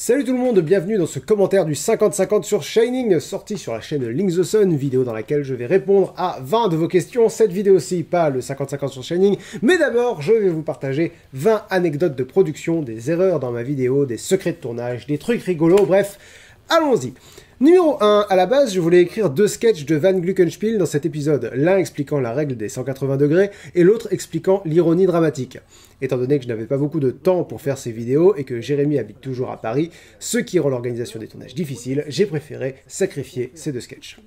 Salut tout le monde, bienvenue dans ce commentaire du 50-50 sur Shining, sorti sur la chaîne Link the Sun, vidéo dans laquelle je vais répondre à 20 de vos questions. Cette vidéo-ci, pas le 50-50 sur Shining, mais d'abord, je vais vous partager 20 anecdotes de production, des erreurs dans ma vidéo, des secrets de tournage, des trucs rigolos, bref, allons-y. Numéro 1, à la base, je voulais écrire deux sketchs de Van Gluckenspiel dans cet épisode, l'un expliquant la règle des 180 degrés et l'autre expliquant l'ironie dramatique. Étant donné que je n'avais pas beaucoup de temps pour faire ces vidéos et que Jérémy habite toujours à Paris, ce qui rend l'organisation des tournages difficile, j'ai préféré sacrifier ces deux sketchs.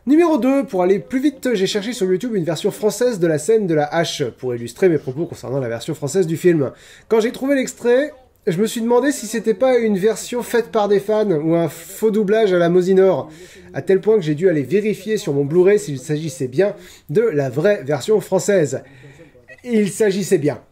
Numéro 2, pour aller plus vite, j'ai cherché sur YouTube une version française de la scène de la hache pour illustrer mes propos concernant la version française du film. Quand j'ai trouvé l'extrait, je me suis demandé si c'était pas une version faite par des fans ou un faux doublage à la Mosinor, à tel point que j'ai dû aller vérifier sur mon Blu-ray s'il s'agissait bien de la vraie version française. Il s'agissait bien.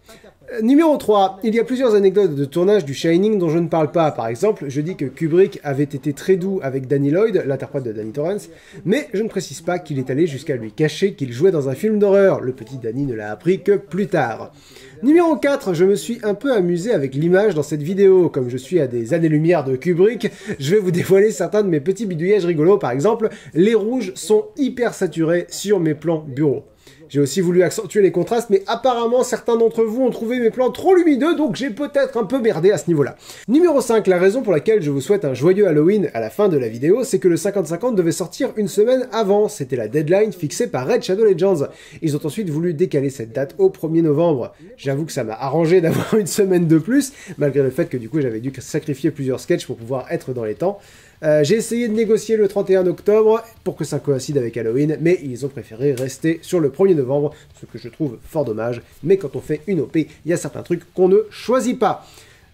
Numéro 3, il y a plusieurs anecdotes de tournage du Shining dont je ne parle pas. Par exemple, je dis que Kubrick avait été très doux avec Danny Lloyd, l'interprète de Danny Torrance, mais je ne précise pas qu'il est allé jusqu'à lui cacher qu'il jouait dans un film d'horreur. Le petit Danny ne l'a appris que plus tard. Numéro 4, je me suis un peu amusé avec l'image dans cette vidéo. Comme je suis à des années-lumière de Kubrick, je vais vous dévoiler certains de mes petits bidouillages rigolos. Par exemple, les rouges sont hyper saturés sur mes plans bureau. J'ai aussi voulu accentuer les contrastes, mais apparemment certains d'entre vous ont trouvé mes plans trop lumineux, donc j'ai peut-être un peu merdé à ce niveau-là. Numéro 5, la raison pour laquelle je vous souhaite un joyeux Halloween à la fin de la vidéo, c'est que le 50-50 devait sortir une semaine avant. C'était la deadline fixée par Red Shadow Legends. Ils ont ensuite voulu décaler cette date au 1er novembre. J'avoue que ça m'a arrangé d'avoir une semaine de plus, malgré le fait que du coup j'avais dû sacrifier plusieurs sketchs pour pouvoir être dans les temps. J'ai essayé de négocier le 31 octobre pour que ça coïncide avec Halloween, mais ils ont préféré rester sur le 1er novembre, ce que je trouve fort dommage. Mais quand on fait une OP, il y a certains trucs qu'on ne choisit pas.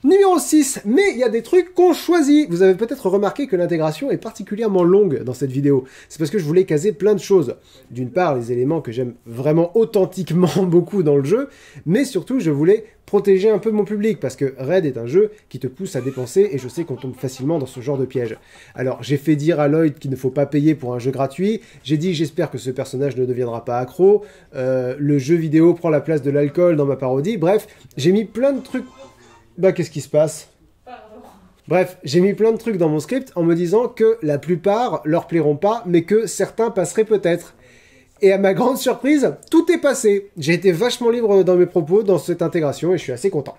Numéro 6, mais il y a des trucs qu'on choisit. Vous avez peut-être remarqué que l'intégration est particulièrement longue dans cette vidéo. C'est parce que je voulais caser plein de choses. D'une part, les éléments que j'aime vraiment authentiquement beaucoup dans le jeu, mais surtout, je voulais protéger un peu mon public, parce que Red est un jeu qui te pousse à dépenser, et je sais qu'on tombe facilement dans ce genre de piège. Alors, j'ai fait dire à Lloyd qu'il ne faut pas payer pour un jeu gratuit, j'ai dit j'espère que ce personnage ne deviendra pas accro, le jeu vidéo prend la place de l'alcool dans ma parodie, bref, j'ai mis plein de trucs... Bah, qu'est-ce qui se passe? Bref, j'ai mis plein de trucs dans mon script en me disant que la plupart leur plairont pas, mais que certains passeraient peut-être. Et à ma grande surprise, tout est passé. J'ai été vachement libre dans mes propos dans cette intégration et je suis assez content.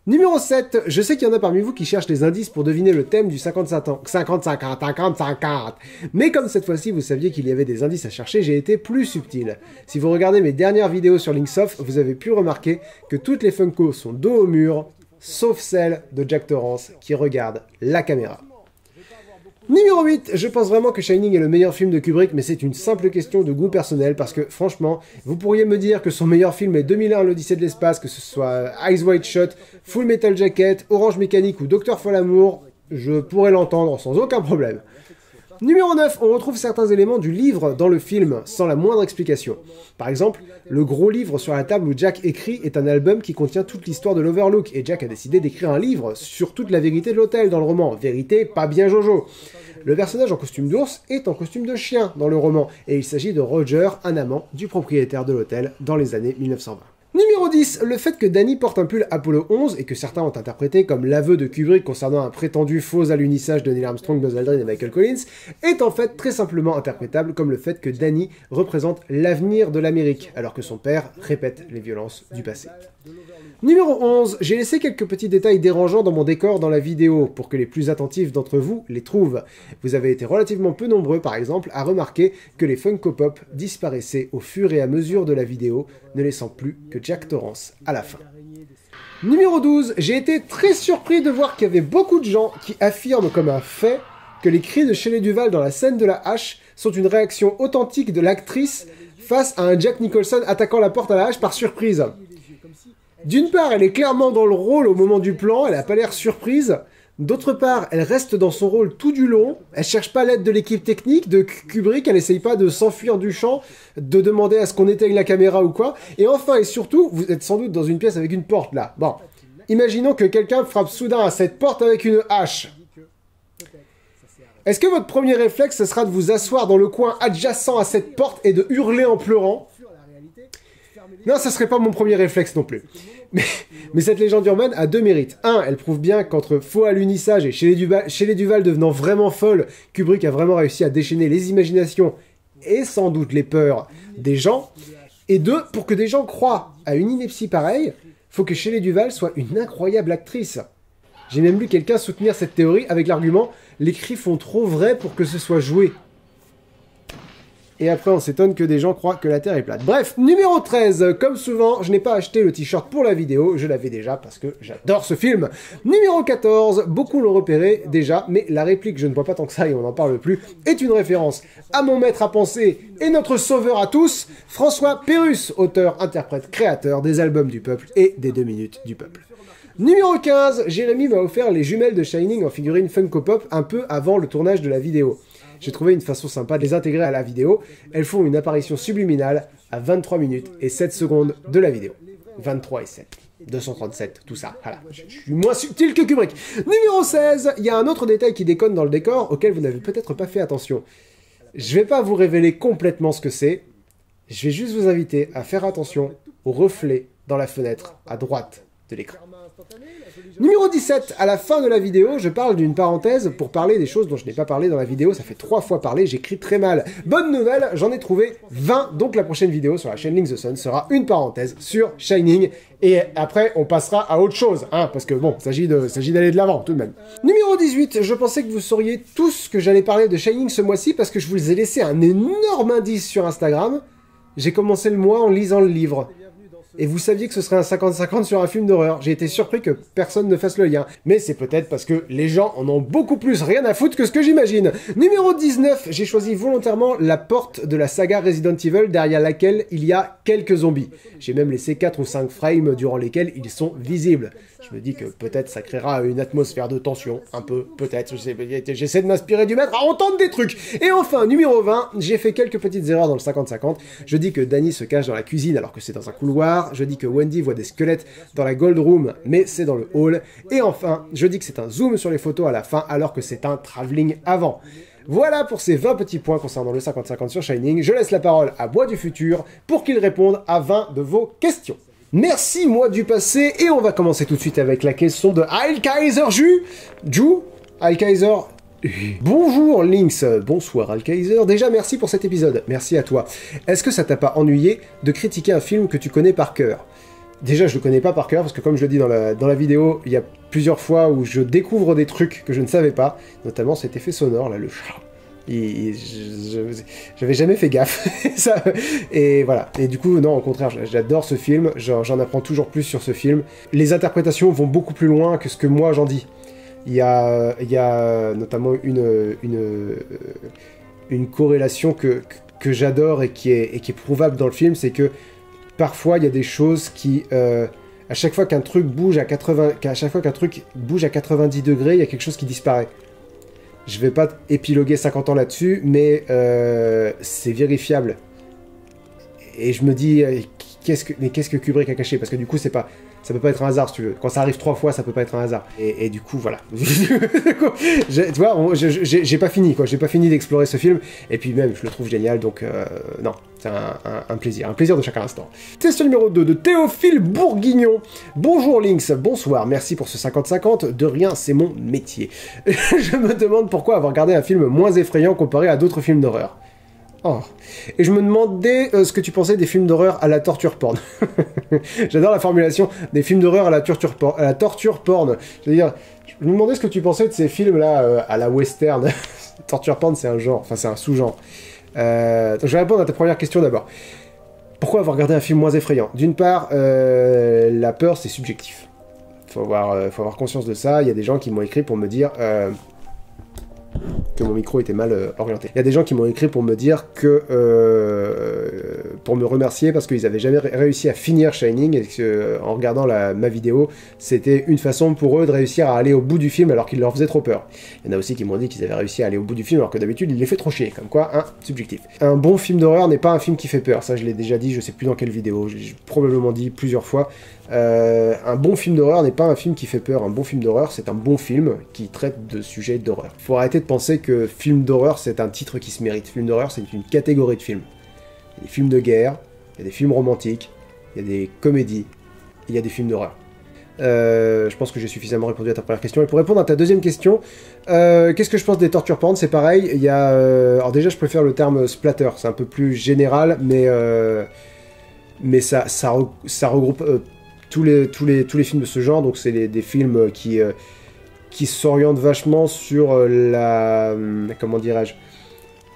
Numéro 7, je sais qu'il y en a parmi vous qui cherchent des indices pour deviner le thème du 50-50. Mais comme cette fois-ci vous saviez qu'il y avait des indices à chercher, j'ai été plus subtil. Si vous regardez mes dernières vidéos sur Linksoft, vous avez pu remarquer que toutes les Funko sont dos au mur, sauf celle de Jack Torrance qui regarde la caméra. Numéro 8, je pense vraiment que Shining est le meilleur film de Kubrick, mais c'est une simple question de goût personnel, parce que franchement, vous pourriez me dire que son meilleur film est 2001 l'Odyssée de l'espace, que ce soit Eyes Wide Shut, Full Metal Jacket, Orange Mécanique ou Docteur Folamour, je pourrais l'entendre sans aucun problème. Numéro 9, on retrouve certains éléments du livre dans le film, sans la moindre explication. Par exemple, le gros livre sur la table où Jack écrit est un album qui contient toute l'histoire de l'Overlook, et Jack a décidé d'écrire un livre sur toute la vérité de l'hôtel dans le roman. Vérité, pas bien Jojo. Le personnage en costume d'ours est en costume de chien dans le roman, et il s'agit de Roger, un amant du propriétaire de l'hôtel dans les années 1920. Numéro 10, le fait que Danny porte un pull Apollo 11 et que certains ont interprété comme l'aveu de Kubrick concernant un prétendu faux alunissage de Neil Armstrong, Buzz Aldrin et Michael Collins est en fait très simplement interprétable comme le fait que Danny représente l'avenir de l'Amérique, alors que son père répète les violences du passé. Numéro 11, j'ai laissé quelques petits détails dérangeants dans mon décor dans la vidéo, pour que les plus attentifs d'entre vous les trouvent. Vous avez été relativement peu nombreux, par exemple, à remarquer que les Funko Pop disparaissaient au fur et à mesure de la vidéo, ne laissant plus que Jack Torrance à la fin. Numéro 12, j'ai été très surpris de voir qu'il y avait beaucoup de gens qui affirment comme un fait que les cris de Shelley Duvall dans la scène de la hache sont une réaction authentique de l'actrice face à un Jack Nicholson attaquant la porte à la hache par surprise. D'une part, elle est clairement dans le rôle au moment du plan, elle n'a pas l'air surprise. D'autre part, elle reste dans son rôle tout du long, elle cherche pas l'aide de l'équipe technique, de Kubrick, elle essaye pas de s'enfuir du champ, de demander à ce qu'on éteigne la caméra ou quoi. Et enfin et surtout, vous êtes sans doute dans une pièce avec une porte là. Bon, imaginons que quelqu'un frappe soudain à cette porte avec une hache. Est-ce que votre premier réflexe, ce sera de vous asseoir dans le coin adjacent à cette porte et de hurler en pleurant ? Non, ça serait pas mon premier réflexe non plus. Mais cette légende urbaine a deux mérites. Un, elle prouve bien qu'entre faux alunissage et Shelley Duvall devenant vraiment folle, Kubrick a vraiment réussi à déchaîner les imaginations et sans doute les peurs des gens. Et deux, pour que des gens croient à une ineptie pareille, faut que Shelley Duvall soit une incroyable actrice. J'ai même lu quelqu'un soutenir cette théorie avec l'argument « les cris font trop vrai pour que ce soit joué ». Et après, on s'étonne que des gens croient que la Terre est plate. Bref, numéro 13. Comme souvent, je n'ai pas acheté le t-shirt pour la vidéo. Je l'avais déjà parce que j'adore ce film. Numéro 14. Beaucoup l'ont repéré déjà, mais la réplique « je ne vois pas tant que ça et on n'en parle plus » est une référence à mon maître à penser et notre sauveur à tous, François Pérusse, auteur, interprète, créateur des albums du peuple et des 2 minutes du peuple. Numéro 15. Jérémy m'a offert les jumelles de Shining en figurine Funko Pop un peu avant le tournage de la vidéo. J'ai trouvé une façon sympa de les intégrer à la vidéo. Elles font une apparition subliminale à 23 minutes et 7 secondes de la vidéo. 23 et 7. 237, tout ça. Voilà. Je suis moins subtil que Kubrick. Numéro 16. Il y a un autre détail qui déconne dans le décor auquel vous n'avez peut-être pas fait attention. Je vais pas vous révéler complètement ce que c'est. Je vais juste vous inviter à faire attention au reflet dans la fenêtre à droite de l'écran. Numéro 17, à la fin de la vidéo, je parle d'une parenthèse pour parler des choses dont je n'ai pas parlé dans la vidéo. Ça fait 3 fois parler, j'écris très mal. Bonne nouvelle, j'en ai trouvé 20, donc la prochaine vidéo sur la chaîne Link the Sun sera une parenthèse sur Shining. Et après, on passera à autre chose, hein, parce que bon, il s'agit d'aller de l'avant, tout de même. Numéro 18, je pensais que vous sauriez tous que j'allais parler de Shining ce mois-ci, parce que je vous ai laissé un énorme indice sur Instagram. J'ai commencé le mois en lisant le livre. Et vous saviez que ce serait un 50-50 sur un film d'horreur. J'ai été surpris que personne ne fasse le lien. Mais c'est peut-être parce que les gens en ont beaucoup plus rien à foutre que ce que j'imagine. Numéro 19, j'ai choisi volontairement la porte de la saga Resident Evil derrière laquelle il y a quelques zombies. J'ai même laissé 4 ou 5 frames durant lesquels ils sont visibles. Je me dis que peut-être ça créera une atmosphère de tension, un peu, peut-être. J'essaie de m'inspirer du maître à entendre des trucs. Et enfin, numéro 20, j'ai fait quelques petites erreurs dans le 50-50. Je dis que Danny se cache dans la cuisine alors que c'est dans un couloir. Je dis que Wendy voit des squelettes dans la Gold Room, mais c'est dans le hall. Et enfin, je dis que c'est un zoom sur les photos à la fin, alors que c'est un travelling avant. Voilà pour ces 20 petits points concernant le 50-50 sur Shining. Je laisse la parole à Bois du Futur pour qu'il réponde à 20 de vos questions. Merci, moi du passé, et on va commencer tout de suite avec la question de Heil Kaiser Heil Kaiser. Bonjour Lynx, bonsoir Alkaiser. Déjà merci pour cet épisode, merci à toi. Est-ce que ça t'a pas ennuyé de critiquer un film que tu connais par cœur? Déjà je le connais pas par cœur parce que comme je le dis dans la vidéo, il y a plusieurs fois où je découvre des trucs que je ne savais pas, notamment cet effet sonore là, le chat. J'avais jamais fait gaffe. Ça, et voilà. Et du coup, non, au contraire, j'adore ce film, j'en apprends toujours plus sur ce film. Les interprétations vont beaucoup plus loin que ce que moi j'en dis. Il y a notamment une corrélation que j'adore et qui est prouvable dans le film, c'est que parfois il y a des choses qui, à chaque fois qu'un truc bouge à 90 degrés, il y a quelque chose qui disparaît. Je vais pas épiloguer 50 ans là-dessus, mais c'est vérifiable. Et je me dis, qu'est-ce que Kubrick a caché? Parce que du coup, ça peut pas être un hasard, si tu veux. Quand ça arrive 3 fois, ça peut pas être un hasard. Et du coup, voilà. Tu vois, j'ai pas fini, quoi. J'ai pas fini d'explorer ce film. Et puis même, je le trouve génial, donc non. C'est un plaisir. Un plaisir de chaque instant. Question numéro 2 de Théophile Bourguignon. Bonjour Lynx, bonsoir. Merci pour ce 50-50. De rien, c'est mon métier. Je me demande pourquoi avoir regardé un film moins effrayant comparé à d'autres films d'horreur. Oh. Et je me demandais ce que tu pensais des films d'horreur à la torture porn. J'adore la formulation des films d'horreur à la torture porn. C'est-à-dire, je me demandais ce que tu pensais de ces films-là à la western. Torture porn, c'est un genre, enfin c'est un sous-genre. Donc je vais répondre à ta première question d'abord. Pourquoi avoir regardé un film moins effrayant? D'une part, la peur, c'est subjectif. Faut avoir conscience de ça. Il y a des gens qui m'ont écrit pour me dire... que mon micro était mal orienté. Il y a des gens qui m'ont écrit pour me dire que... pour me remercier parce qu'ils avaient jamais réussi à finir Shining et que, en regardant ma vidéo, c'était une façon pour eux de réussir à aller au bout du film alors qu'il leur faisait trop peur. Il y en a aussi qui m'ont dit qu'ils avaient réussi à aller au bout du film alors que d'habitude il les fait trop chier. Comme quoi, subjectif. Un bon film d'horreur n'est pas un film qui fait peur. Ça, je l'ai déjà dit, je sais plus dans quelle vidéo. J'ai probablement dit plusieurs fois. Un bon film d'horreur n'est pas un film qui fait peur. Un bon film d'horreur, c'est un bon film qui traite de sujets d'horreur. Faut arrêter de penser que film d'horreur, c'est un titre qui se mérite. Film d'horreur, c'est une catégorie de films. Il y a des films de guerre, il y a des films romantiques, il y a des comédies, il y a des films d'horreur. Je pense que j'ai suffisamment répondu à ta première question. Et pour répondre à ta deuxième question, qu'est-ce que je pense des torture porn? C'est pareil, il y a... alors déjà, je préfère le terme splatter, c'est un peu plus général, mais ça regroupe tous les films de ce genre, donc c'est des films qui s'orientent vachement sur comment dirais-je,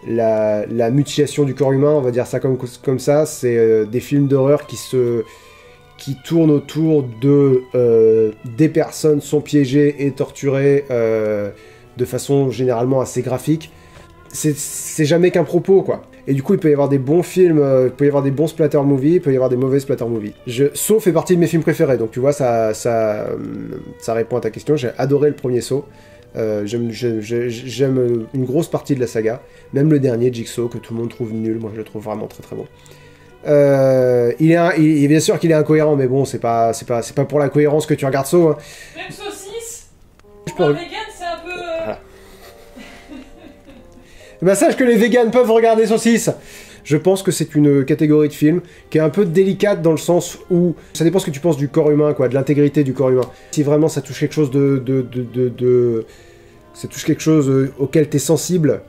la mutilation du corps humain, on va dire ça comme ça. C'est des films d'horreur qui tournent autour de des personnes sont piégées et torturées de façon généralement assez graphique. C'est jamais qu'un propos, quoi. Et du coup, il peut y avoir des bons films, il peut y avoir des bons splatter movies, il peut y avoir des mauvais splatter movies. Saw fait partie de mes films préférés, donc tu vois, ça répond à ta question. J'ai adoré le premier Saw. J'aime une grosse partie de la saga. Même le dernier, Jigsaw, que tout le monde trouve nul, moi je le trouve vraiment très très bon. Bien sûr qu'il est incohérent, mais bon, c'est pas pour la cohérence que tu regardes Saw. Hein. Même saucisse, pour un vegan, c'est un peu... Voilà. Ben, sache que les vegans peuvent regarder Saucisse. Je pense que c'est une catégorie de film qui est un peu délicate dans le sens où ça dépend ce que tu penses du corps humain, quoi, de l'intégrité du corps humain. Si vraiment ça touche quelque chose ça touche quelque chose auquel t'es sensible,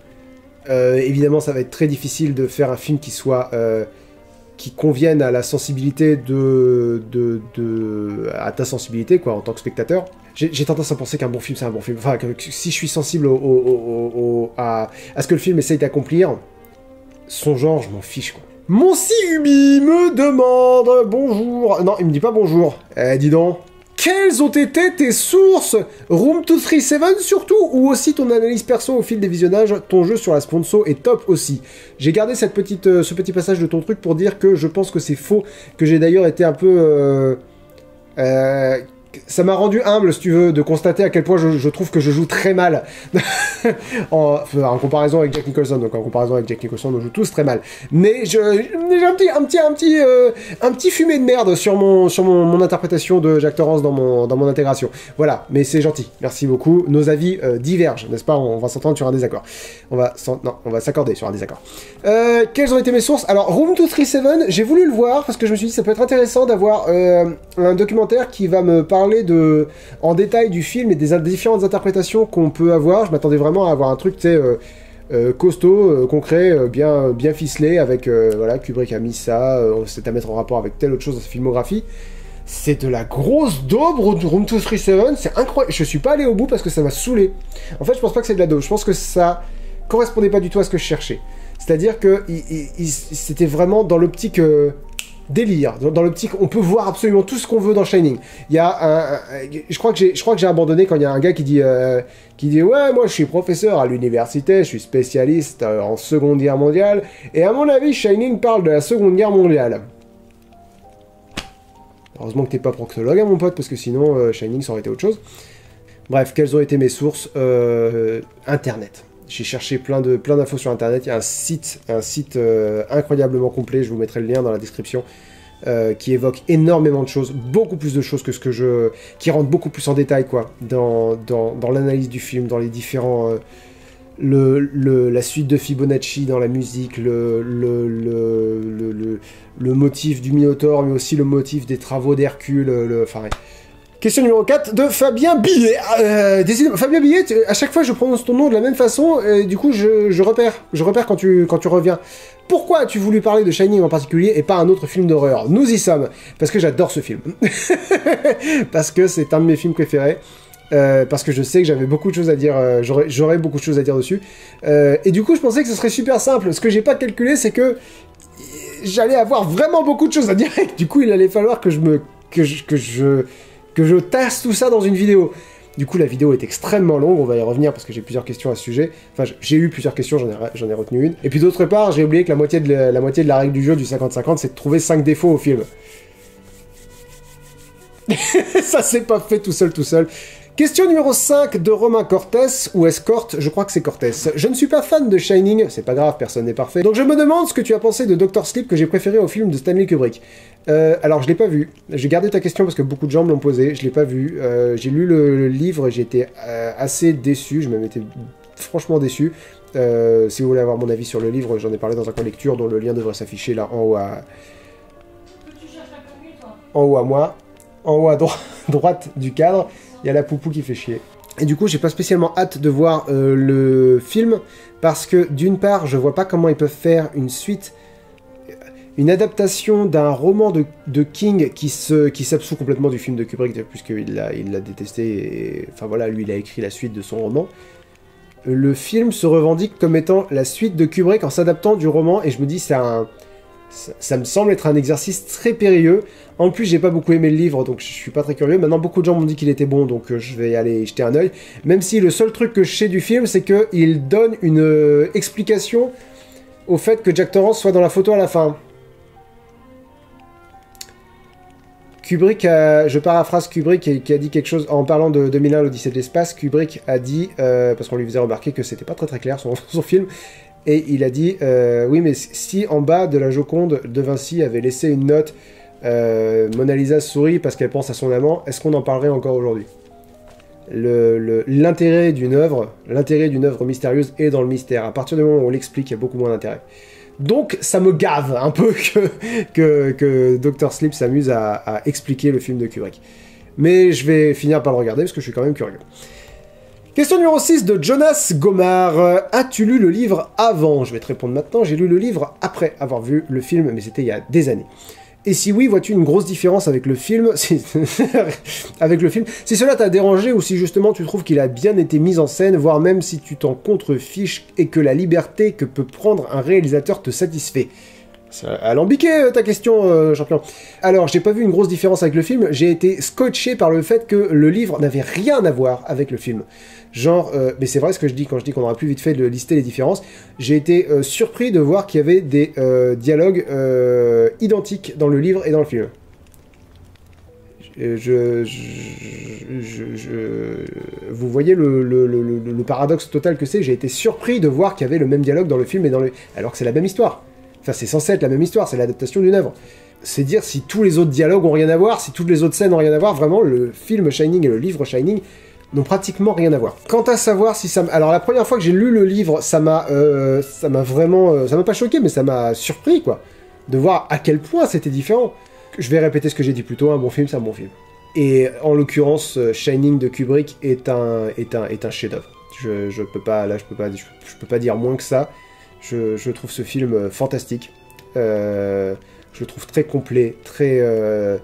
évidemment ça va être très difficile de faire un film qui convienne à la sensibilité à ta sensibilité, quoi, en tant que spectateur. J'ai tendance à penser qu'un bon film, c'est un bon film. Enfin, que si je suis sensible à ce que le film essaye d'accomplir, son genre, je m'en fiche, quoi. Mon Ubi me demande bonjour. Non, il me dit pas bonjour. Dis donc. Quelles ont été tes sources? Room 237 surtout, ou aussi ton analyse perso au fil des visionnages? Ton jeu sur la sponsor est top aussi. J'ai gardé ce petit passage de ton truc pour dire que je pense que c'est faux, que j'ai d'ailleurs été un peu... ça m'a rendu humble, si tu veux, de constater à quel point je trouve que je joue très mal. en comparaison avec Jack Nicholson. Donc en comparaison avec Jack Nicholson, on joue tous très mal. Mais j'ai un petit fumé de merde sur mon interprétation de Jack Torrance dans mon intégration. Voilà, mais c'est gentil. Merci beaucoup. Nos avis divergent, n'est-ce pas? On va s'entendre sur un désaccord. On va s'accorder sur un désaccord. Quelles ont été mes sources? Alors, Room 237, j'ai voulu le voir parce que je me suis dit que ça peut être intéressant d'avoir un documentaire qui va me parler en détail du film et des différentes interprétations qu'on peut avoir. Je m'attendais vraiment à avoir un truc, tu sais, costaud, concret, bien ficelé, avec, voilà, Kubrick a mis ça, c'est à mettre en rapport avec telle autre chose dans sa filmographie. C'est de la grosse daube, Room 237, c'est incroyable. Je suis pas allé au bout parce que ça m'a saoulé. En fait, je pense pas que c'est de la daube, je pense que ça correspondait pas du tout à ce que je cherchais. C'est-à-dire que c'était vraiment dans l'optique... délire, dans l'optique, on peut voir absolument tout ce qu'on veut dans Shining. Il y a je crois que j'ai abandonné quand il y a un gars qui dit ouais, moi je suis professeur à l'université, je suis spécialiste en Seconde Guerre mondiale, et à mon avis Shining parle de la Seconde Guerre mondiale. Heureusement que t'es pas proctologue, hein, mon pote, parce que sinon Shining ça aurait été autre chose. Bref, quelles ont été mes sources? Internet. J'ai cherché plein d'infos sur internet. Il y a un site incroyablement complet, je vous mettrai le lien dans la description, qui évoque énormément de choses, beaucoup plus de choses que qui rentrent beaucoup plus en détail, quoi, dans l'analyse du film, dans les différents... la suite de Fibonacci dans la musique, le motif du Minotaure, mais aussi le motif des travaux d'Hercule, enfin... Question numéro 4 de Fabien Billet. Fabien Billet, à chaque fois je prononce ton nom de la même façon, et du coup je repère quand tu reviens. Pourquoi as-tu voulu parler de Shining en particulier et pas un autre film d'horreur? Nous y sommes, parce que j'adore ce film. Parce que c'est un de mes films préférés. Parce que je sais que j'avais beaucoup de choses à dire, j'aurais beaucoup de choses à dire dessus. Et du coup je pensais que ce serait super simple. Ce que j'ai pas calculé, c'est que j'allais avoir vraiment beaucoup de choses à dire. Du coup il allait falloir que je tasse tout ça dans une vidéo. Du coup, la vidéo est extrêmement longue, on va y revenir parce que j'ai plusieurs questions à ce sujet. Enfin, j'ai eu plusieurs questions, j'en ai retenu une. Et puis d'autre part, j'ai oublié que la moitié de la règle du jeu du 50-50, c'est de trouver 5 défauts au film. Ça s'est pas fait tout seul. Question numéro 5 de Romain Cortés, ou Escorte, je crois que c'est Cortés. Je ne suis pas fan de Shining, c'est pas grave, personne n'est parfait. Donc je me demande ce que tu as pensé de Dr. Sleep que j'ai préféré au film de Stanley Kubrick. Alors je l'ai pas vu, j'ai gardé ta question parce que beaucoup de gens me l'ont posé, je l'ai pas vu. J'ai lu le livre et j'ai été assez déçu, je me m'étais franchement déçu. Si vous voulez avoir mon avis sur le livre, j'en ai parlé dans un coin lecture dont le lien devrait s'afficher là en haut à... Tu cherches un en haut à moi, en haut à droite du cadre, il y a la poupou qui fait chier. Et du coup, j'ai pas spécialement hâte de voir le film, parce que d'une part, je vois pas comment ils peuvent faire une suite, une adaptation d'un roman de King qui s'absout complètement du film de Kubrick, puisqu'il l'a détesté, et enfin voilà, lui il a écrit la suite de son roman. Le film se revendique comme étant la suite de Kubrick en s'adaptant du roman, et je me dis ça me semble être un exercice très périlleux. En plus, j'ai pas beaucoup aimé le livre, donc je suis pas très curieux. Maintenant, beaucoup de gens m'ont dit qu'il était bon, donc je vais aller jeter un œil. Même si le seul truc que je sais du film, c'est qu'il donne une explication au fait que Jack Torrance soit dans la photo à la fin. Kubrick je paraphrase Kubrick qui a dit quelque chose, en parlant de 2001, l'Odyssée de l'espace, Kubrick a dit, parce qu'on lui faisait remarquer que c'était pas très clair son film, et il a dit, oui mais si en bas de la Joconde, De Vinci avait laissé une note, Mona Lisa sourit parce qu'elle pense à son amant, est-ce qu'on en parlerait encore aujourd'hui? L'intérêt d'une œuvre mystérieuse est dans le mystère. À partir du moment où on l'explique, il y a beaucoup moins d'intérêt. Donc ça me gave un peu que Dr. Sleep s'amuse à expliquer le film de Kubrick. Mais je vais finir par le regarder parce que je suis quand même curieux. Question numéro 6 de Jonas Gomar. As-tu lu le livre avant? Je vais te répondre maintenant. J'ai lu le livre après avoir vu le film, mais c'était il y a des années. Et si oui, vois-tu une grosse différence avec le film avec le film, si cela t'a dérangé ou si justement tu trouves qu'il a bien été mis en scène, voire même si tu t'en contrefiches et que la liberté que peut prendre un réalisateur te satisfait. C'est alambiqué ta question, champion. Alors, j'ai pas vu une grosse différence avec le film, j'ai été scotché par le fait que le livre n'avait rien à voir avec le film. Genre, mais c'est vrai ce que je dis quand je dis qu'on aurait plus vite fait de lister les différences, j'ai été surpris de voir qu'il y avait des dialogues identiques dans le livre et dans le film. Vous voyez le paradoxe total que c'est, j'ai été surpris de voir qu'il y avait le même dialogue dans le film et dans le... alors que c'est la même histoire. Enfin, c'est censé être la même histoire, c'est l'adaptation d'une œuvre. C'est dire si tous les autres dialogues ont rien à voir, si toutes les autres scènes ont rien à voir, vraiment, le film Shining et le livre Shining n'ont pratiquement rien à voir. Quant à savoir si ça... Alors, la première fois que j'ai lu le livre, ça m'a vraiment... ça m'a pas choqué, mais ça m'a surpris, quoi. De voir à quel point c'était différent. Je vais répéter ce que j'ai dit plus tôt, un bon film, c'est un bon film. Et en l'occurrence, Shining de Kubrick est un chef-d'œuvre. Je peux pas dire moins que ça. Je trouve ce film fantastique. Je le trouve très complet, très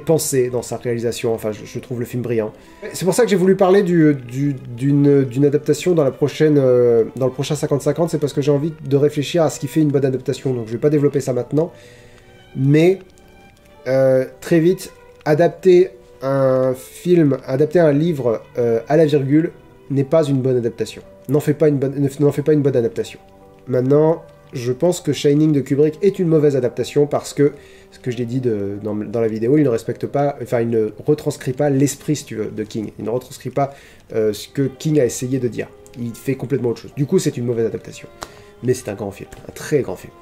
pensé dans sa réalisation. Enfin, je trouve le film brillant. C'est pour ça que j'ai voulu parler d'une adaptation dans le prochain 50-50. C'est parce que j'ai envie de réfléchir à ce qui fait une bonne adaptation. Donc je vais pas développer ça maintenant. Mais très vite, adapter un livre à la virgule n'est pas une bonne adaptation. N'en fais pas une bonne adaptation. Maintenant, je pense que Shining de Kubrick est une mauvaise adaptation parce que, ce que je l'ai dit dans la vidéo, il ne respecte pas, enfin il ne retranscrit pas l'esprit, si tu veux, de King. Il ne retranscrit pas ce que King a essayé de dire. Il fait complètement autre chose. Du coup, c'est une mauvaise adaptation. Mais c'est un grand film, un très grand film.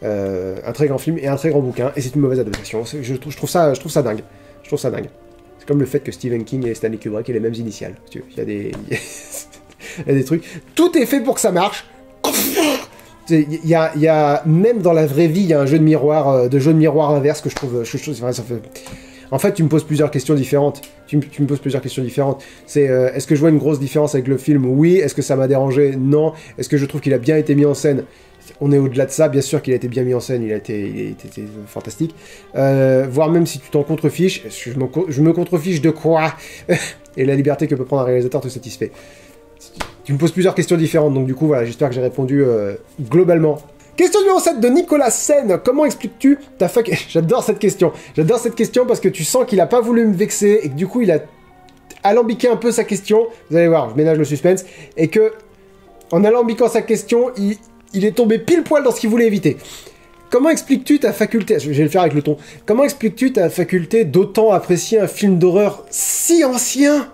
Un très grand film et un très grand bouquin, et c'est une mauvaise adaptation. Je trouve ça dingue. Je trouve ça dingue. C'est comme le fait que Stephen King et Stanley Kubrick aient les mêmes initiales. Il y a des... il y a des trucs. Tout est fait pour que ça marche. Il y a même dans la vraie vie, il y a un jeu de miroir inverse que je trouve ça fait... En fait, tu me poses plusieurs questions différentes. Tu me poses plusieurs questions différentes. C'est est-ce que je vois une grosse différence avec le film? Oui. Est-ce que ça m'a dérangé? Non. Est-ce que je trouve qu'il a bien été mis en scène? On est au-delà de ça, bien sûr qu'il a été bien mis en scène, il a été fantastique. Voire même si tu t'en contrefiches, je me contrefiche de quoi? Et la liberté que peut prendre un réalisateur te satisfait. Tu me poses plusieurs questions différentes, donc du coup, voilà, j'espère que j'ai répondu globalement. Question numéro 7 de Nicolas Sen. Comment expliques-tu ta J'adore cette question. J'adore cette question parce que tu sens qu'il a pas voulu me vexer et que du coup, il a alambiqué un peu sa question. Vous allez voir, je ménage le suspense. Et que, en alambiquant sa question, il est tombé pile poil dans ce qu'il voulait éviter. Comment expliques-tu ta faculté... Je vais le faire avec le ton. Comment expliques-tu ta faculté d'autant apprécier un film d'horreur si ancien?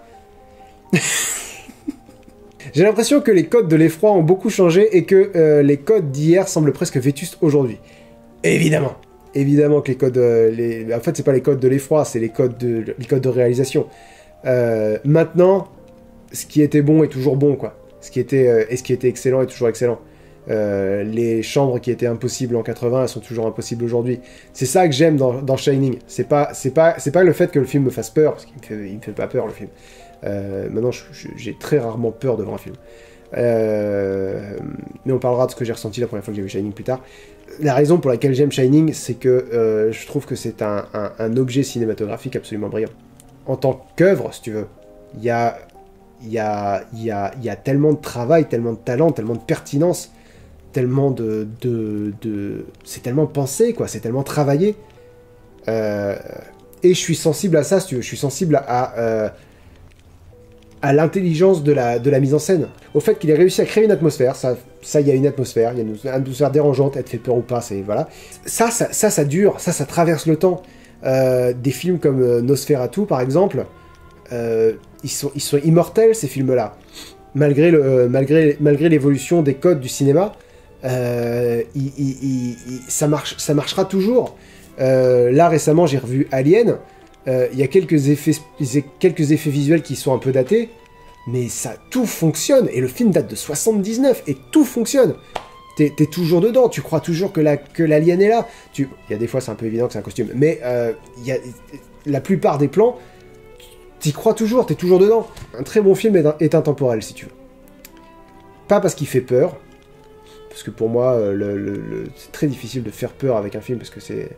J'ai l'impression que les codes de l'effroi ont beaucoup changé et que les codes d'hier semblent presque vétustes aujourd'hui. Évidemment. Évidemment que les codes... En fait, c'est pas les codes de l'effroi, c'est les codes de réalisation. Maintenant, ce qui était bon est toujours bon, quoi. Ce qui était excellent est toujours excellent. Les chambres qui étaient impossibles en 80, elles sont toujours impossibles aujourd'hui. C'est ça que j'aime dans Shining. C'est pas le fait que le film me fasse peur, parce qu'il me fait pas peur, le film. Maintenant, j'ai très rarement peur devant un film. Mais on parlera de ce que j'ai ressenti la première fois que j'ai vu Shining plus tard. La raison pour laquelle j'aime Shining, c'est que je trouve que c'est un objet cinématographique absolument brillant. En tant qu'œuvre, si tu veux, il y a tellement de travail, tellement de talent, tellement de pertinence, tellement c'est tellement pensé, quoi, c'est tellement travaillé. Et je suis sensible à ça, si tu veux, je suis sensible à l'intelligence de la mise en scène. Au fait qu'il ait réussi à créer une atmosphère, ça il y a une atmosphère, il y a une atmosphère dérangeante, elle te fait peur ou pas, c'est voilà. Ça dure, ça traverse le temps. Des films comme Nosferatu, par exemple, ils sont immortels, ces films-là. Malgré l'évolution des codes du cinéma, ça marchera toujours. Là, récemment, j'ai revu Alien. Il y a quelques effets visuels qui sont un peu datés, mais tout fonctionne. Et le film date de 79, et tout fonctionne. T'es toujours dedans, tu crois toujours que l'alien est là. Il y a des fois, c'est un peu évident que c'est un costume, mais la plupart des plans, t'y crois toujours, t'es toujours dedans. Un très bon film est intemporel, si tu veux. Pas parce qu'il fait peur, parce que pour moi, c'est très difficile de faire peur avec un film, parce que c'est...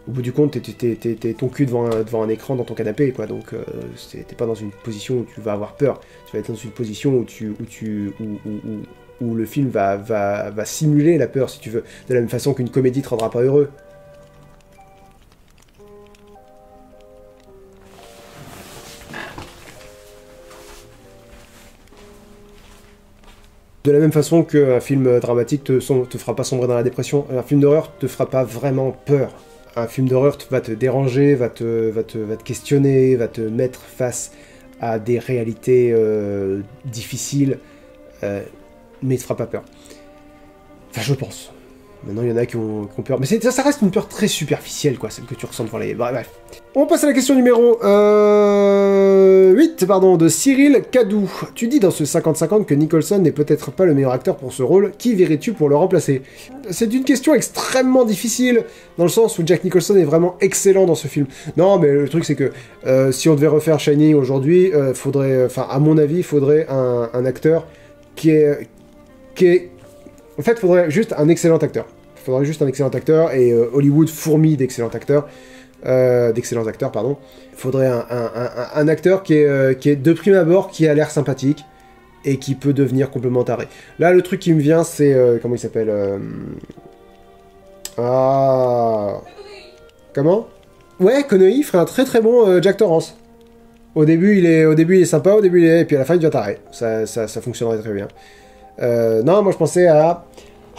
Au bout du compte, t'es ton cul devant un écran dans ton canapé, quoi, donc t'es pas dans une position où tu vas avoir peur. Tu vas être dans une position où le film va simuler la peur, si tu veux, de la même façon qu'une comédie te rendra pas heureux. De la même façon qu'un film dramatique te fera pas sombrer dans la dépression, un film d'horreur te fera pas vraiment peur. Un film d'horreur va te déranger, va te questionner, va te mettre face à des réalités difficiles, mais il te fera pas peur. Enfin, je pense. Maintenant, il y en a qui ont peur. Mais ça reste une peur très superficielle, quoi, celle que tu ressens devant les... Bref. On passe à la question numéro 8, de Cyril Cadou. Tu dis dans ce 50-50 que Nicholson n'est peut-être pas le meilleur acteur pour ce rôle. Qui verrais-tu pour le remplacer? C'est une question extrêmement difficile, dans le sens où Jack Nicholson est vraiment excellent dans ce film. Non, mais le truc, c'est que si on devait refaire Shining aujourd'hui, à mon avis, il faudrait un acteur qui est... En fait, il faudrait juste un excellent acteur. Il faudrait juste un excellent acteur, et Hollywood fourmille d'excellents acteurs. Il faudrait un acteur qui est de prime abord, qui a l'air sympathique, et qui peut devenir complètement taré. Là, le truc qui me vient, c'est... comment il s'appelle Comment? Ouais, Connolly ferait un très très bon Jack Torrance. Au début, il est sympa, et puis à la fin, il devient taré. Ça fonctionnerait très bien. Non, moi je pensais à...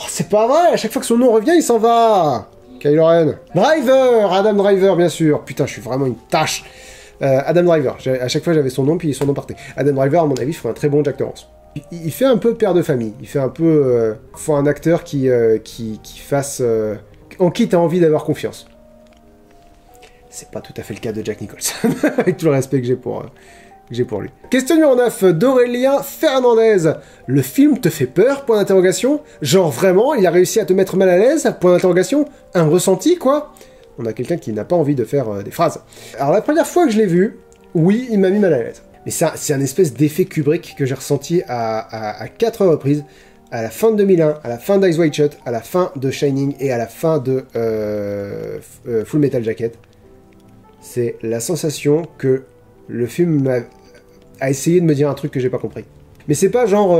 Oh, c'est pas vrai, à chaque fois que son nom revient, il s'en va. Kylo Ren. Driver, Adam Driver, bien sûr. Putain, je suis vraiment une tâche. Adam Driver, à chaque fois j'avais son nom, puis son nom partait. Adam Driver, à mon avis, ferait un très bon Jack Torrance. Il fait un peu père de famille. Il fait un peu... faut un acteur qui fasse... en qui t'as envie d'avoir confiance. C'est pas tout à fait le cas de Jack Nicholson, avec tout le respect que j'ai pour lui. Question numéro 9, d'Aurélien Fernandez. Le film te fait peur, point d'interrogation? Genre vraiment, il a réussi à te mettre mal à l'aise, point d'interrogation? Un ressenti, quoi? On a quelqu'un qui n'a pas envie de faire des phrases. Alors la première fois que je l'ai vu, oui, il m'a mis mal à l'aise. Mais c'est un espèce d'effet Kubrick que j'ai ressenti à 4 reprises. À la fin de 2001, à la fin d'Eyes Wide Shut, à la fin de Shining et à la fin de Full Metal Jacket. C'est la sensation que le film a essayé de me dire un truc que j'ai pas compris. Mais c'est pas genre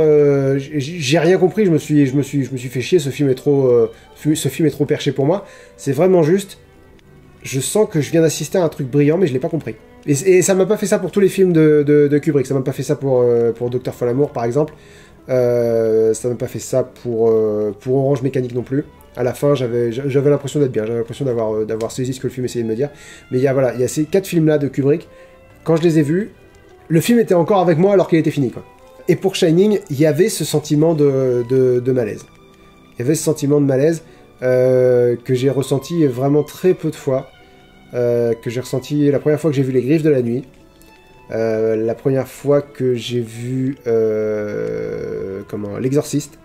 j'ai rien compris, je me suis fait chier, ce film est trop perché pour moi. C'est vraiment juste, je sens que je viens d'assister à un truc brillant, mais je l'ai pas compris. Et ça m'a pas fait ça pour tous les films de Kubrick. Ça m'a pas fait ça pour Dr. Folamour, par exemple. Ça m'a pas fait ça pour Orange Mécanique non plus. À la fin, j'avais l'impression d'être bien, j'avais l'impression d'avoir saisi ce que le film essayait de me dire. Mais il y a ces 4 films-là de Kubrick. Quand je les ai vus, le film était encore avec moi alors qu'il était fini, quoi. Et pour Shining, il y avait ce sentiment de malaise. Il y avait ce sentiment de malaise que j'ai ressenti vraiment très peu de fois. Que j'ai ressenti la première fois que j'ai vu Les Griffes de la Nuit. La première fois que j'ai vu L'Exorciste.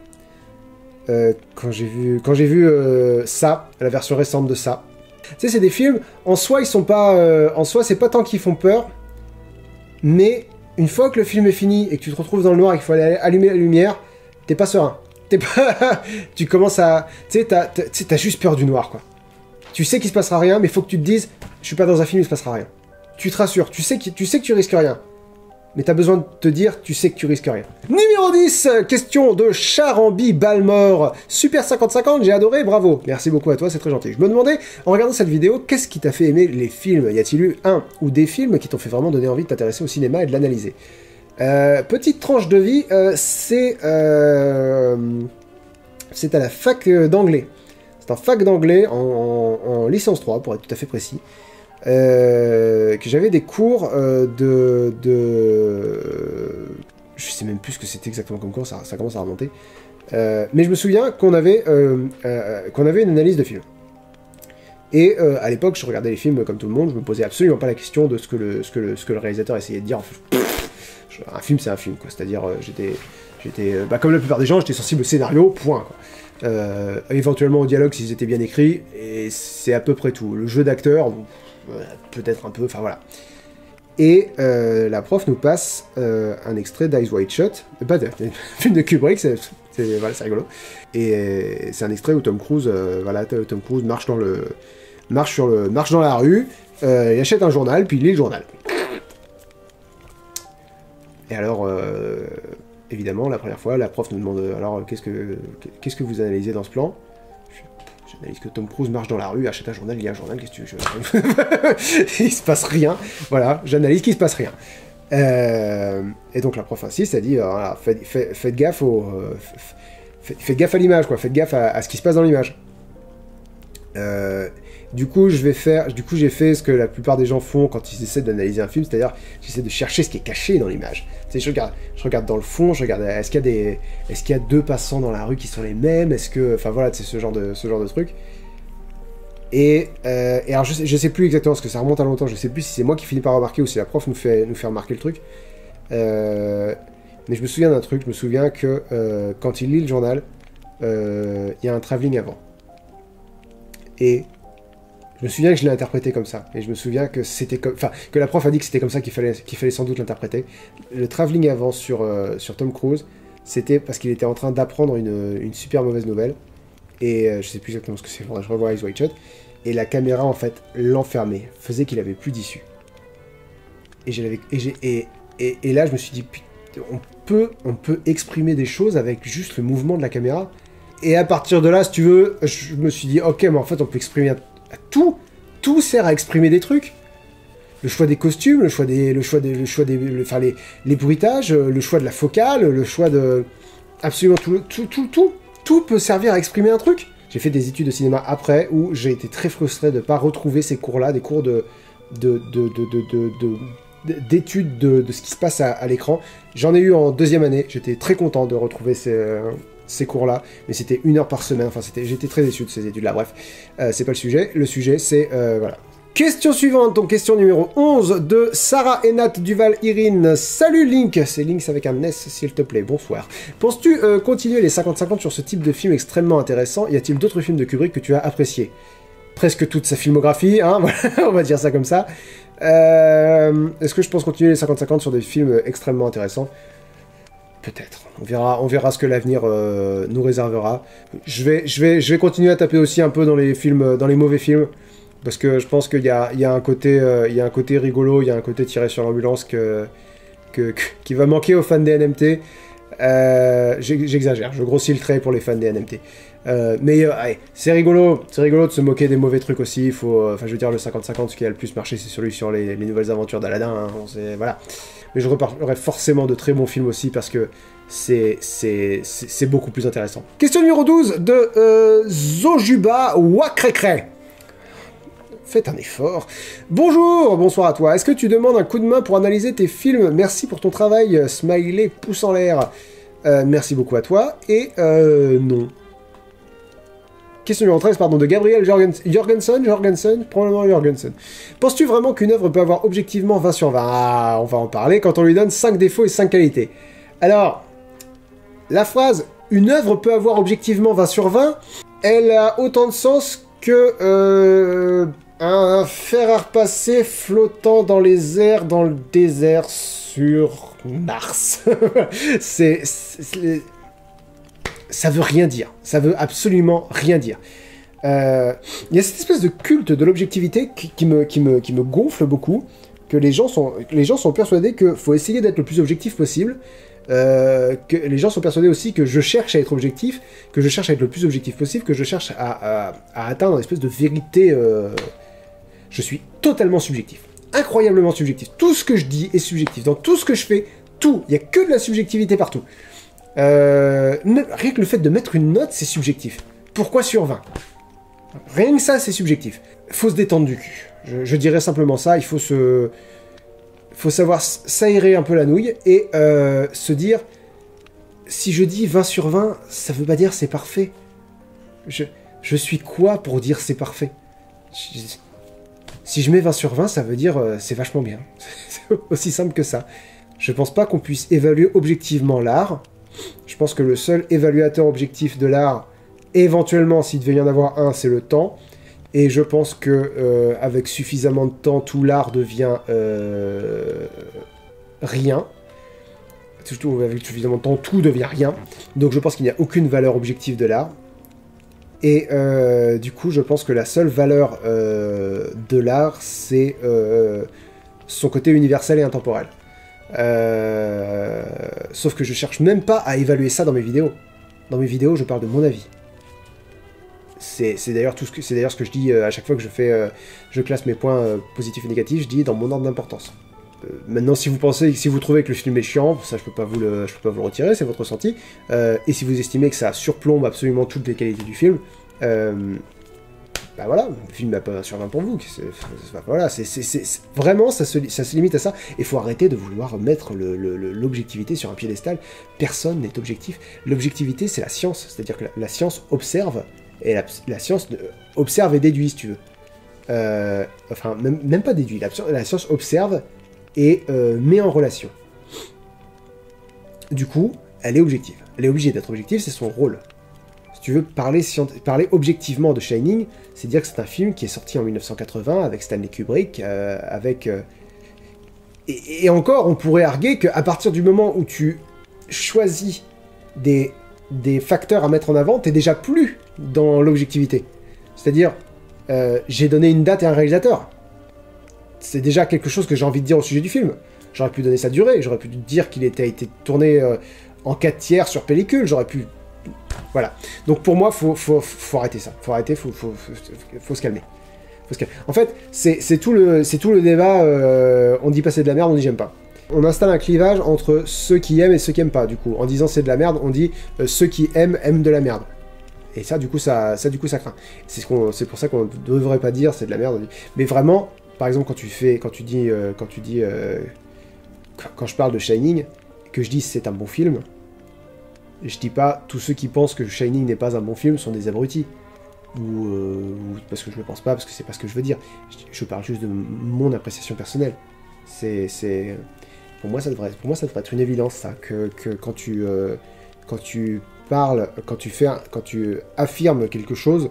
quand j'ai vu ça, la version récente de ça. Tu sais, c'est des films, en soi, ils sont pas... en soi, c'est pas tant qu'ils font peur, mais une fois que le film est fini et que tu te retrouves dans le noir et qu'il faut aller allumer la lumière, t'es pas serein. T'es pas... tu commences à... Tu sais, t'as juste peur du noir, quoi. Tu sais qu'il se passera rien, mais faut que tu te dises, je suis pas dans un film, il se passera rien. Tu te rassures, tu sais que tu risques rien. Mais t'as besoin de te dire, tu sais que tu risques rien. Numéro 10, question de Charambi Balmore. Super 50-50, j'ai adoré, bravo. Merci beaucoup à toi, c'est très gentil. Je me demandais, en regardant cette vidéo, qu'est-ce qui t'a fait aimer les films? Y a-t-il eu un ou des films qui t'ont fait vraiment donner envie de t'intéresser au cinéma et de l'analyser? Petite tranche de vie, c'est à la fac d'anglais. C'est un fac d'anglais en licence 3, pour être tout à fait précis. Que j'avais des cours je sais même plus ce que c'était exactement comme cours, ça commence à remonter. Mais je me souviens qu'on avait une analyse de film. Et à l'époque, je regardais les films comme tout le monde, je me posais absolument pas la question de ce que le réalisateur essayait de dire. Un film, c'est un film, quoi. C'est-à-dire, comme la plupart des gens, j'étais sensible au scénario, point, quoi. Éventuellement au dialogue s'ils étaient bien écrits, et c'est à peu près tout. Le jeu d'acteur, peut-être un peu, enfin voilà. Et la prof nous passe un extrait d'Eyes Wide Shut, pas de film de Kubrick, c'est rigolo. Et c'est un extrait où Tom Cruise, Tom Cruise marche dans la rue, il achète un journal, puis il lit le journal. Et alors, évidemment, la première fois, la prof nous demande alors qu'est-ce que vous analysez dans ce plan? J'analyse que Tom Cruise marche dans la rue, achète un journal, lit un journal, qu'est-ce que tu veux? Il se passe rien, voilà, j'analyse qu'il se passe rien. Et donc la prof insiste, elle dit voilà, faites gaffe faites gaffe à l'image, quoi, faites gaffe à ce qui se passe dans l'image. Du coup, j'ai fait ce que la plupart des gens font quand ils essaient d'analyser un film, c'est-à-dire j'essaie de chercher ce qui est caché dans l'image. Je regarde dans le fond, je regarde est-ce qu'il y a deux passants dans la rue qui sont les mêmes, enfin voilà, c'est ce genre de truc. Et alors je sais plus exactement, parce que ça remonte à longtemps, je sais plus si c'est moi qui finis par remarquer ou si la prof nous fait remarquer le truc. Mais je me souviens d'un truc, je me souviens que quand il lit le journal, il y a un travelling avant. Et je me souviens que je l'ai interprété comme ça, et je me souviens que que la prof a dit que c'était comme ça qu'il fallait sans doute l'interpréter. Le travelling avant sur Tom Cruise, c'était parce qu'il était en train d'apprendre une super mauvaise nouvelle, et je sais plus exactement ce que c'est, je revois Eyes Wide Shut, et la caméra en fait l'enfermait, faisait qu'il avait plus d'issue. Et là je me suis dit, putain, on peut exprimer des choses avec juste le mouvement de la caméra. Et à partir de là, si tu veux, je me suis dit, ok, mais en fait, on peut exprimer tout. Tout sert à exprimer des trucs. Le choix des costumes, les bruitages, le choix de la focale, le choix de... Absolument tout peut servir à exprimer un truc. J'ai fait des études de cinéma après, où j'ai été très frustré de ne pas retrouver ces cours-là, des cours d'études de ce qui se passe à l'écran. J'en ai eu en deuxième année, j'étais très content de retrouver ces cours-là, mais c'était 1 heure par semaine, j'étais très déçu de ces études-là, bref, c'est pas le sujet c'est, voilà. Question suivante, donc question numéro 11 de Sarah Enat Duval Irine. Salut Link, c'est Lynx avec un S s'il te plaît, bonsoir. Penses-tu continuer les 50-50 sur ce type de film extrêmement intéressant? Y a-t-il d'autres films de Kubrick que tu as appréciés? Presque toute sa filmographie, hein, on va dire ça comme ça. Est-ce que je pense continuer les 50-50 sur des films extrêmement intéressants? Peut-être. On verra ce que l'avenir nous réservera. Je vais continuer à taper aussi un peu dans les films, dans les mauvais films, parce que je pense qu'il y a un côté rigolo, il y a un côté tiré sur l'ambulance qui va manquer aux fans des NMT. J'exagère, je grossis le trait pour les fans des NMT. Mais allez, c'est rigolo de se moquer des mauvais trucs aussi. Je veux dire, le 50-50, ce qui a le plus marché, c'est celui sur les nouvelles aventures d'Aladin. Hein, voilà. Mais je reparlerai forcément de très bons films aussi, parce que c'est beaucoup plus intéressant. Question numéro 12 de Zojuba Wakrekre. Faites un effort. Bonjour, bonsoir à toi. Est-ce que tu demandes un coup de main pour analyser tes films? Merci pour ton travail. Smiley, pouce en l'air. Merci beaucoup à toi. Et non. Question numéro 13, pardon, de Gabriel Jorgensen, probablement Jorgensen. Penses-tu vraiment qu'une œuvre peut avoir objectivement 20 sur 20? On va en parler quand on lui donne 5 défauts et 5 qualités. Alors, la phrase « une œuvre peut avoir objectivement 20 sur 20, elle a autant de sens que un fer à repasser flottant dans les airs, dans le désert sur Mars. Ça veut rien dire. Ça veut absolument rien dire. Il y a cette espèce de culte de l'objectivité qui me gonfle beaucoup, que les gens sont persuadés qu'il faut essayer d'être le plus objectif possible, que les gens sont persuadés aussi que je cherche à être objectif, que je cherche à être le plus objectif possible, que je cherche à atteindre une espèce de vérité. Je suis totalement subjectif, incroyablement subjectif. Tout ce que je dis est subjectif. Dans tout ce que je fais, tout. Il n'y a que de la subjectivité partout. Rien que le fait de mettre une note, c'est subjectif. Pourquoi sur 20 ? Rien que ça, c'est subjectif. Faut se détendre du cul. Je dirais simplement ça. Il faut savoir s'aérer un peu la nouille et se dire, si je dis 20 sur 20, ça veut pas dire c'est parfait. Je suis quoi pour dire c'est parfait ? Si je mets 20 sur 20, ça veut dire c'est vachement bien. C'est aussi simple que ça. Je pense pas qu'on puisse évaluer objectivement l'art. Je pense que le seul évaluateur objectif de l'art, éventuellement, s'il devait y en avoir un, c'est le temps. Et je pense que avec suffisamment de temps, tout l'art devient rien. Surtout avec suffisamment de temps, tout devient rien. Donc je pense qu'il n'y a aucune valeur objective de l'art. Et du coup, je pense que la seule valeur de l'art, c'est son côté universel et intemporel. Sauf que je cherche même pas à évaluer ça dans mes vidéos. Dans mes vidéos, je parle de mon avis. C'est d'ailleurs ce que je dis à chaque fois que je classe mes points positifs et négatifs, je dis dans mon ordre d'importance. Maintenant, si vous trouvez que le film est chiant, ça je peux pas vous le retirer, c'est votre ressenti. Et si vous estimez que ça surplombe absolument toutes les qualités du film, bah voilà, le film n'a pas sur 20 pour vous. Voilà, vraiment, ça se limite à ça. Il faut arrêter de vouloir mettre l'objectivité sur un piédestal. Personne n'est objectif. L'objectivité, c'est la science. C'est-à-dire que la science observe, et la science observe et déduit, si tu veux. Enfin, même pas déduit. La science observe et met en relation. Du coup, elle est objective. Elle est obligée d'être objective, c'est son rôle. Si tu veux parler objectivement de Shining, c'est dire que c'est un film qui est sorti en 1980 avec Stanley Kubrick, et encore, on pourrait arguer qu'à partir du moment où tu choisis des facteurs à mettre en avant, t'es déjà plus dans l'objectivité. C'est-à-dire, j'ai donné une date et un réalisateur. C'est déjà quelque chose que j'ai envie de dire au sujet du film. J'aurais pu donner sa durée, j'aurais pu dire qu'il a été tourné en 4/3 sur pellicule, j'aurais pu... Voilà. Donc pour moi, faut arrêter ça. Faut se calmer. En fait, c'est tout le débat, on dit pas c'est de la merde, on dit j'aime pas. On installe un clivage entre ceux qui aiment et ceux qui aiment pas, du coup. En disant c'est de la merde, on dit ceux qui aiment de la merde. Et ça, du coup, ça craint. C'est pour ça qu'on ne devrait pas dire c'est de la merde. Mais vraiment... Par exemple, quand je parle de Shining, que je dis c'est un bon film, je dis pas tous ceux qui pensent que Shining n'est pas un bon film sont des abrutis. Ou parce que je le pense pas, parce que c'est pas ce que je veux dire. Je parle juste de mon appréciation personnelle. Pour moi, ça devrait être une évidence, ça, que quand tu parles, quand tu affirmes quelque chose,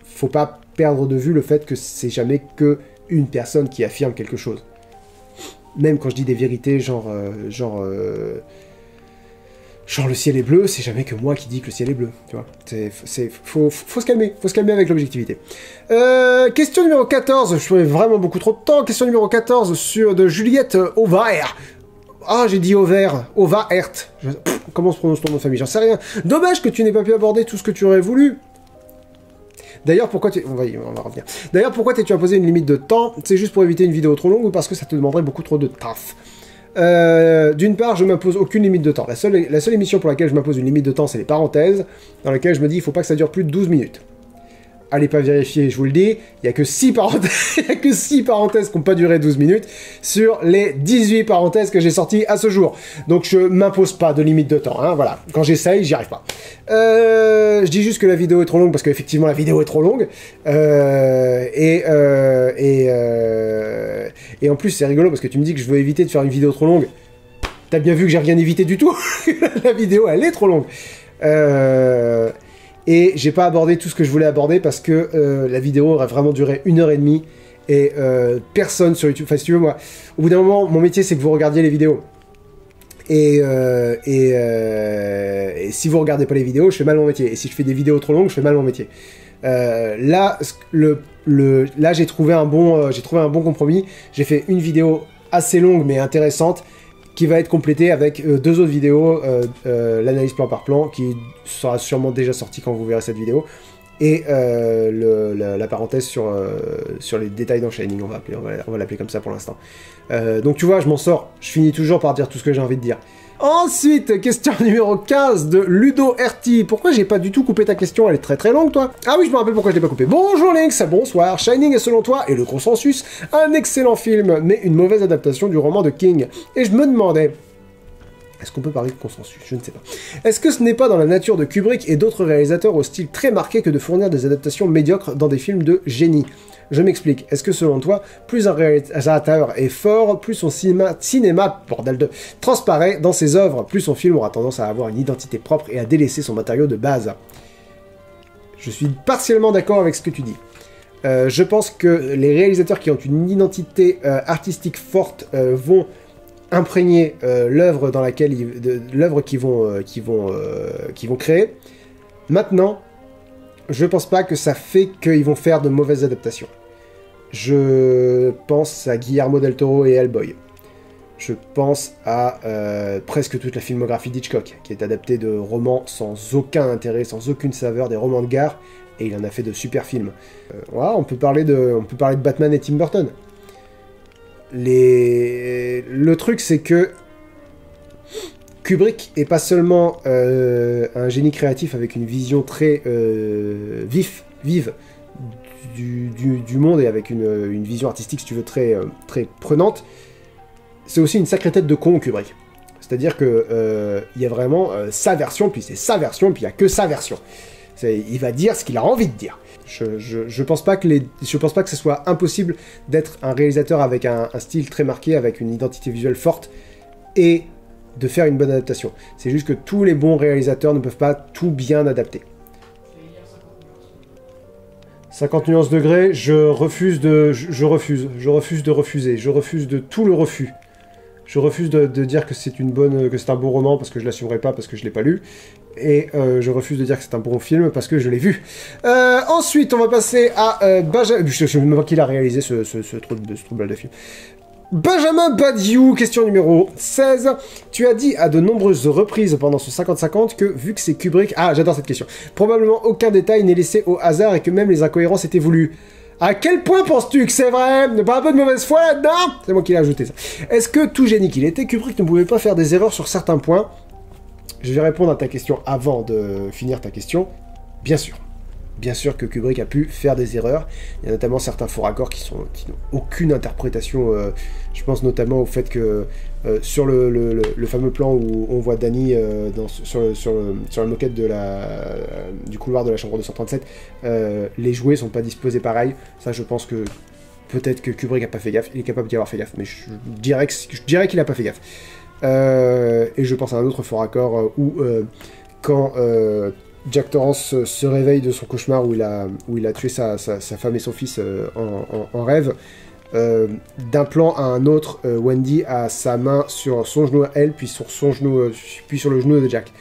faut pas perdre de vue le fait que c'est jamais que une personne qui affirme quelque chose. Même quand je dis des vérités genre le ciel est bleu, c'est jamais que moi qui dis que le ciel est bleu, tu vois. Faut se calmer avec l'objectivité. Question numéro 14, je trouvais vraiment beaucoup trop de temps. Question numéro 14 de Juliette Auvert. Ah, j'ai dit Auvert, Auvert. Comment se prononce ton nom de famille, j'en sais rien. Dommage que tu n'aies pas pu aborder tout ce que tu aurais voulu. D'ailleurs, pourquoi on va revenir. D'ailleurs, pourquoi t'es-tu imposé une limite de temps? C'est juste pour éviter une vidéo trop longue ou parce que ça te demanderait beaucoup trop de taf? D'une part, je m'impose aucune limite de temps. La seule émission pour laquelle je m'impose une limite de temps, c'est les parenthèses, dans lesquelles je me dis il faut pas que ça dure plus de 12 minutes. Allez pas vérifier, je vous le dis, il y a que 6 parenthèses qui n'ont pas duré 12 minutes sur les 18 parenthèses que j'ai sorties à ce jour. Donc je m'impose pas de limite de temps, hein, voilà. Quand j'essaye, j'y arrive pas. Je dis juste que la vidéo est trop longue parce qu'effectivement la vidéo est trop longue. Et en plus c'est rigolo parce que tu me dis que je veux éviter de faire une vidéo trop longue. T'as bien vu que j'ai rien évité du tout. La vidéo, elle est trop longue. Et j'ai pas abordé tout ce que je voulais aborder parce que la vidéo aurait vraiment duré 1h30 et personne sur YouTube... Enfin, si tu veux, moi, au bout d'un moment, mon métier, c'est que vous regardiez les vidéos. Et si vous regardez pas les vidéos, je fais mal mon métier. Et si je fais des vidéos trop longues, je fais mal mon métier. Là, j'ai trouvé un bon compromis. J'ai fait une vidéo assez longue mais intéressante qui va être complétée avec 2 autres vidéos, l'analyse plan par plan qui sera sûrement déjà sortie quand vous verrez cette vidéo, et la parenthèse sur les détails dans Shining, on va l'appeler comme ça pour l'instant. Donc tu vois, je m'en sors, je finis toujours par dire tout ce que j'ai envie de dire. Ensuite, question numéro 15 de Ludo RT. Pourquoi j'ai pas du tout coupé ta question? Elle est très très longue, toi. Ah oui, je me rappelle pourquoi je l'ai pas coupé. Bonjour Lynx, bonsoir. Shining est selon toi, et le consensus, un excellent film, mais une mauvaise adaptation du roman de King. Et je me demandais... Est-ce qu'on peut parler de consensus? Je ne sais pas. Est-ce que ce n'est pas dans la nature de Kubrick et d'autres réalisateurs au style très marqué que de fournir des adaptations médiocres dans des films de génie? Je m'explique. Est-ce que selon toi, plus un réalisateur est fort, plus son cinéma, bordel de, transparaît dans ses œuvres, plus son film aura tendance à avoir une identité propre et à délaisser son matériau de base? Je suis partiellement d'accord avec ce que tu dis. Je pense que les réalisateurs qui ont une identité artistique forte vont imprégner l'œuvre dans laquelle l'œuvre qu'ils vont créer. Maintenant, je pense pas que ça fait qu'ils vont faire de mauvaises adaptations. Je pense à Guillermo del Toro et Hellboy. Je pense à presque toute la filmographie d'Hitchcock, qui est adaptée de romans sans aucun intérêt, sans aucune saveur, des romans de gare, et il en a fait de super films. Voilà, on peut parler de Batman et Tim Burton. Le truc, c'est que Kubrick est pas seulement un génie créatif avec une vision très vive du monde, et avec une vision artistique, si tu veux, très prenante. C'est aussi une sacrée tête de con, Kubrick. C'est-à-dire que il y a vraiment sa version, puis c'est sa version, puis il y a que sa version. Il va dire ce qu'il a envie de dire. Je pense pas que ce soit impossible d'être un réalisateur avec un style très marqué, avec une identité visuelle forte, et de faire une bonne adaptation. C'est juste que tous les bons réalisateurs ne peuvent pas tout bien adapter. 50 nuances degrés, je refuse de refuser, je refuse de tout le refus. Je refuse de dire que c'est un bon roman parce que je l'assumerai pas, parce que je l'ai pas lu. Et je refuse de dire que c'est un bon film parce que je l'ai vu. Ensuite, on va passer à Benjamin... Je sais même pas qui l'a réalisé ce trouble de film. Benjamin Badiou, question numéro 16. Tu as dit à de nombreuses reprises pendant ce 50-50 que, vu que c'est Kubrick... Ah, j'adore cette question. Probablement aucun détail n'est laissé au hasard et que même les incohérences étaient voulues. À quel point penses-tu que c'est vrai? Pas un peu de mauvaise foi là-dedans? C'est moi qui l'ai ajouté, ça. Est-ce que, tout génie qu'il était, Kubrick ne pouvait pas faire des erreurs sur certains points? Je vais répondre à ta question avant de finir ta question. Bien sûr. Bien sûr que Kubrick a pu faire des erreurs. Il y a notamment certains faux raccords qui n'ont aucune interprétation. Je pense notamment au fait que sur le fameux plan où on voit Danny sur la moquette du couloir de la chambre 237, les jouets sont pas disposés pareil. Ça, je pense que peut-être que Kubrick a pas fait gaffe. Il est capable d'y avoir fait gaffe, mais je dirais qu'il a pas fait gaffe. Et je pense à un autre faux raccord où quand Jack Torrance se réveille de son cauchemar où il a tué sa femme et son fils en rêve, d'un plan à un autre, Wendy a sa main sur son genou à elle, puis sur le genou de Jack.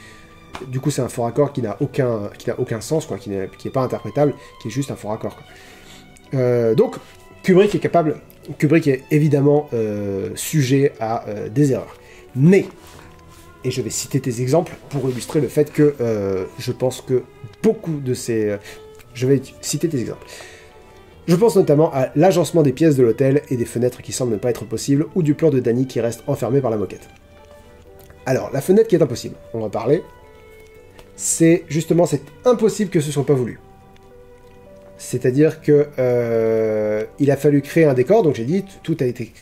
Du coup, c'est un faux raccord qui n'a aucun sens, quoi, qui n'est pas interprétable, qui est juste un faux raccord, quoi. Donc, Kubrick est évidemment sujet à des erreurs. Mais, et je vais citer tes exemples pour illustrer le fait que je pense que beaucoup de ces... je vais citer tes exemples. Je pense notamment à l'agencement des pièces de l'hôtel et des fenêtres qui semblent ne pas être possibles, ou du plan de Danny qui reste enfermé par la moquette. Alors, la fenêtre qui est impossible, on va parler. C'est impossible que ce soit pas voulu. C'est-à-dire que il a fallu créer un décor, donc j'ai dit, tout a été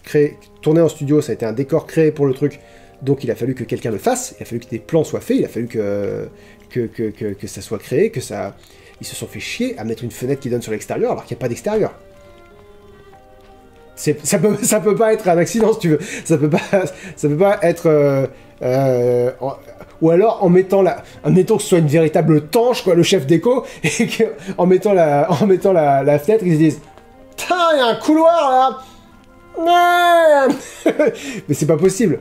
tourné en studio, ça a été un décor créé pour le truc, donc il a fallu que quelqu'un le fasse, il a fallu que des plans soient faits, il a fallu que ça soit créé, ils se sont fait chier à mettre une fenêtre qui donne sur l'extérieur alors qu'il n'y a pas d'extérieur. Ça peut pas être un accident, si tu veux. Ça peut pas être... ou alors en mettant admettons que ce soit une véritable tanche, quoi, le chef d'éco, et qu'en mettant la fenêtre, ils se disent « Putain, il y a un couloir, là !» Mais c'est pas possible.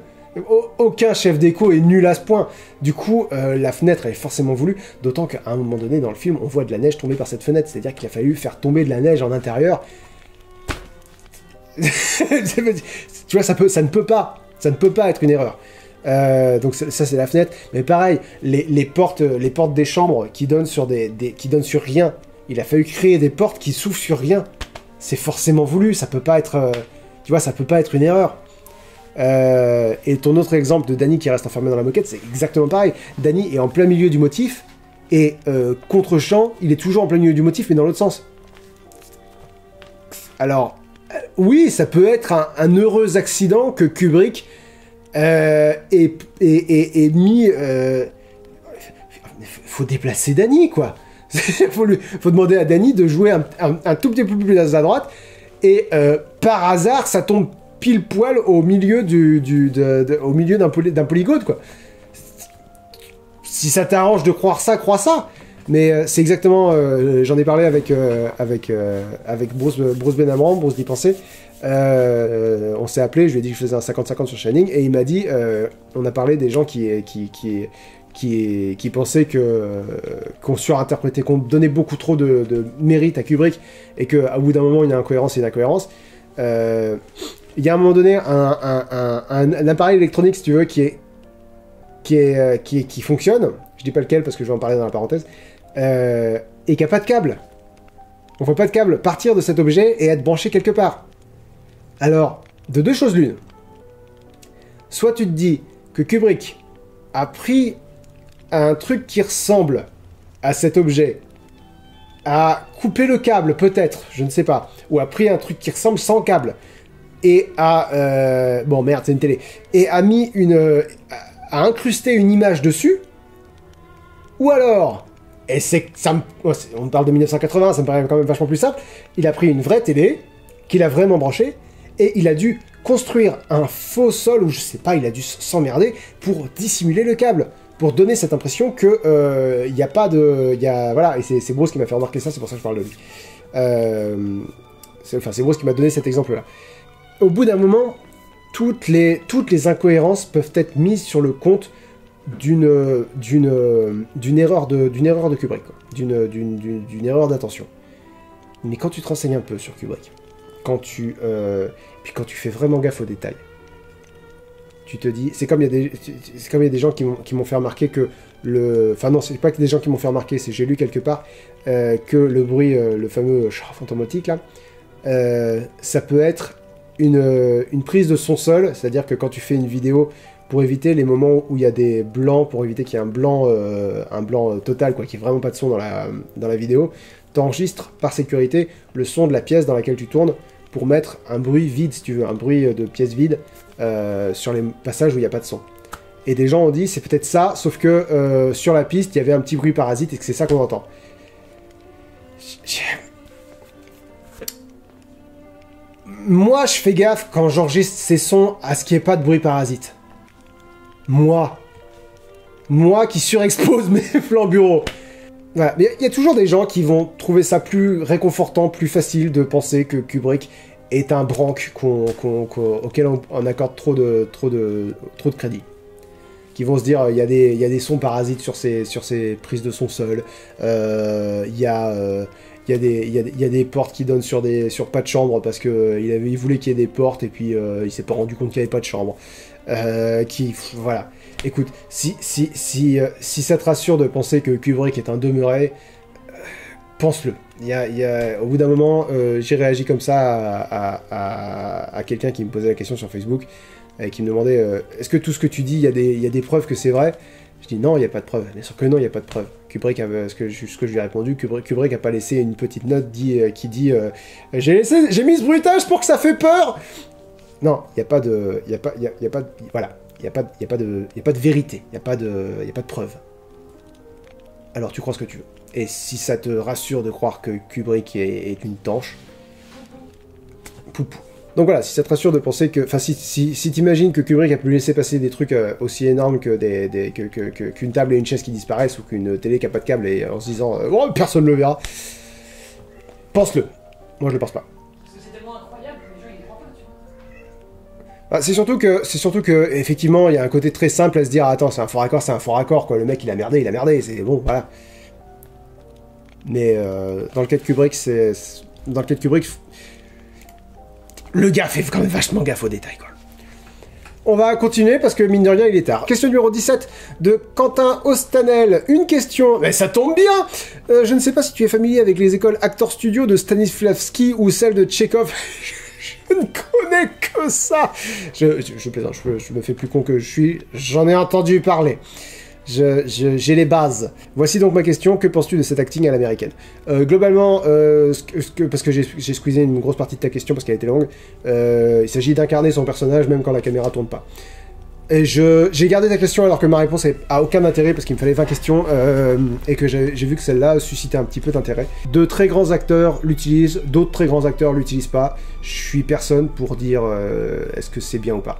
Aucun chef d'éco est nul à ce point. Du coup, la fenêtre, elle est forcément voulue, d'autant qu'à un moment donné, dans le film, on voit de la neige tomber par cette fenêtre, c'est-à-dire qu'il a fallu faire tomber de la neige en intérieur. Tu vois, ça ne peut pas être une erreur. Donc ça c'est la fenêtre, mais pareil, les portes des chambres qui donnent sur qui donnent sur rien. Il a fallu créer des portes qui s'ouvrent sur rien. C'est forcément voulu, ça peut pas être, tu vois, ça peut pas être une erreur. Et ton autre exemple de Danny qui reste enfermé dans la moquette, c'est exactement pareil. Danny est en plein milieu du motif et contre-champ, il est toujours en plein milieu du motif, mais dans l'autre sens. Alors oui, ça peut être un heureux accident que Kubrick et mis... faut déplacer Danny, quoi. faut demander à Danny de jouer un tout petit peu plus à droite, et par hasard, ça tombe pile poil au milieu au milieu d'un polygone, quoi. Si ça t'arrange de croire ça, crois ça. Mais c'est exactement... j'en ai parlé avec Bruce Benamran, Bruce d'y penser. On s'est appelé, je lui ai dit que je faisais un 50-50 sur Shining, et il m'a dit, on a parlé des gens qui pensaient qu'on surinterprétait, qu'on donnait beaucoup trop de mérite à Kubrick, et qu'au bout d'un moment, il y a une incohérence. Il y a à un moment donné un appareil électronique, si tu veux, qui fonctionne, je dis pas lequel parce que je vais en parler dans la parenthèse, et qui a pas de câble. On voit pas de câble partir de cet objet et être branché quelque part. Alors, de deux choses l'une. Soit tu te dis que Kubrick a pris un truc qui ressemble à cet objet, a coupé le câble peut-être, je ne sais pas, ou a pris un truc qui ressemble sans câble, et a... bon merde, c'est une télé. Et a mis a incrusté une image dessus, ou alors... Et on parle de 1980, ça me paraît quand même vachement plus simple. Il a pris une vraie télé, qu'il a vraiment branchée, et il a dû construire un faux sol, ou je sais pas, il a dû s'emmerder pour dissimuler le câble, pour donner cette impression que il n'y a pas de... voilà, et c'est Bruce qui m'a fait remarquer ça, c'est pour ça que je parle de lui. C'est Bruce qui m'a donné cet exemple-là. Au bout d'un moment, toutes les incohérences peuvent être mises sur le compte d'une erreur de Kubrick, quoi. D'une erreur d'attention. Mais quand tu te renseignes un peu sur Kubrick, puis quand tu fais vraiment gaffe aux détails, tu te dis, c'est comme il y a des gens qui m'ont fait remarquer que enfin non, c'est pas que des gens qui m'ont fait remarquer, c'est j'ai lu quelque part que le bruit, le fameux char fantomatique là, ça peut être une prise de son seul, c'est-à-dire que quand tu fais une vidéo, pour éviter les moments où il y a des blancs, pour éviter qu'il y ait un blanc total, quoi, qu'il n'y ait vraiment pas de son dans la vidéo, t'enregistres par sécurité le son de la pièce dans laquelle tu tournes pour mettre un bruit vide, si tu veux, un bruit de pièce vide sur les passages où il n'y a pas de son. Et des gens ont dit, c'est peut-être ça, sauf que sur la piste, il y avait un petit bruit parasite et que c'est ça qu'on entend. Moi, je fais gaffe quand j'enregistre ces sons à ce qu'il n'y ait pas de bruit parasite. Moi qui surexpose mes flancs bureaux. Voilà. Mais il y a toujours des gens qui vont trouver ça plus réconfortant, plus facile de penser que Kubrick est un branque auquel on accorde trop de crédit. Qui vont se dire, il y a des sons parasites sur ces prises de son seul. Il y a des portes qui donnent sur pas de chambre parce que il voulait qu'il y ait des portes et puis il s'est pas rendu compte qu'il n'y avait pas de chambre. Voilà. Écoute, si ça te rassure de penser que Kubrick est un demeuré, pense-le. Au bout d'un moment, j'ai réagi comme ça à quelqu'un qui me posait la question sur Facebook et qui me demandait est-ce que tout ce que tu dis, il y a des preuves que c'est vrai? Je dis non, il n'y a pas de preuves. Bien sûr que non, il n'y a pas de preuves. Kubrick, ce que je lui ai répondu, Kubrick n'a pas laissé une petite note qui dit j'ai mis ce bruitage pour que ça fait peur. Non, il n'y a pas de... Voilà. Il n'y a pas de vérité. Il n'y a pas de preuve. Alors tu crois ce que tu veux. Et si ça te rassure de croire que Kubrick est une tanche, poupou. Donc voilà, si ça te rassure de penser que... Enfin, si t'imagines que Kubrick a pu laisser passer des trucs aussi énormes que qu'une table et une chaise qui disparaissent, ou qu'une télé qui a pas de câble, et en se disant oh, personne ne le verra, pense-le. Moi, je le pense pas. Parce que c'est tellement incroyable que les gens, ils croient pas, tu vois. Bah, c'est surtout que, effectivement, il y a un côté très simple à se dire, ah, attends, c'est un faux raccord, quoi. Le mec, il a merdé, c'est bon, voilà. Mais dans le cas de Kubrick, le gars fait quand même vachement gaffe aux détails, quoi. On va continuer parce que, mine de rien, il est tard. Question numéro 17 de Quentin Ostanel. Une question, mais ça tombe bien. Je ne sais pas si tu es familier avec les écoles Actor Studio de Stanislavski ou celle de Tchekhov. Je ne connais que ça. Je plaisante, je me fais plus con que je suis. J'en ai entendu parler. J'ai les bases. Voici donc ma question. Que penses-tu de cet acting à l'américaine? Globalement, parce que j'ai squeezé une grosse partie de ta question parce qu'elle était longue, il s'agit d'incarner son personnage même quand la caméra tourne pas. Et j'ai gardé ta question alors que ma réponse a aucun intérêt parce qu'il me fallait 20 questions et que j'ai vu que celle-là suscitait un petit peu d'intérêt. De très grands acteurs l'utilisent, d'autres très grands acteurs l'utilisent pas. Je suis personne pour dire est-ce que c'est bien ou pas.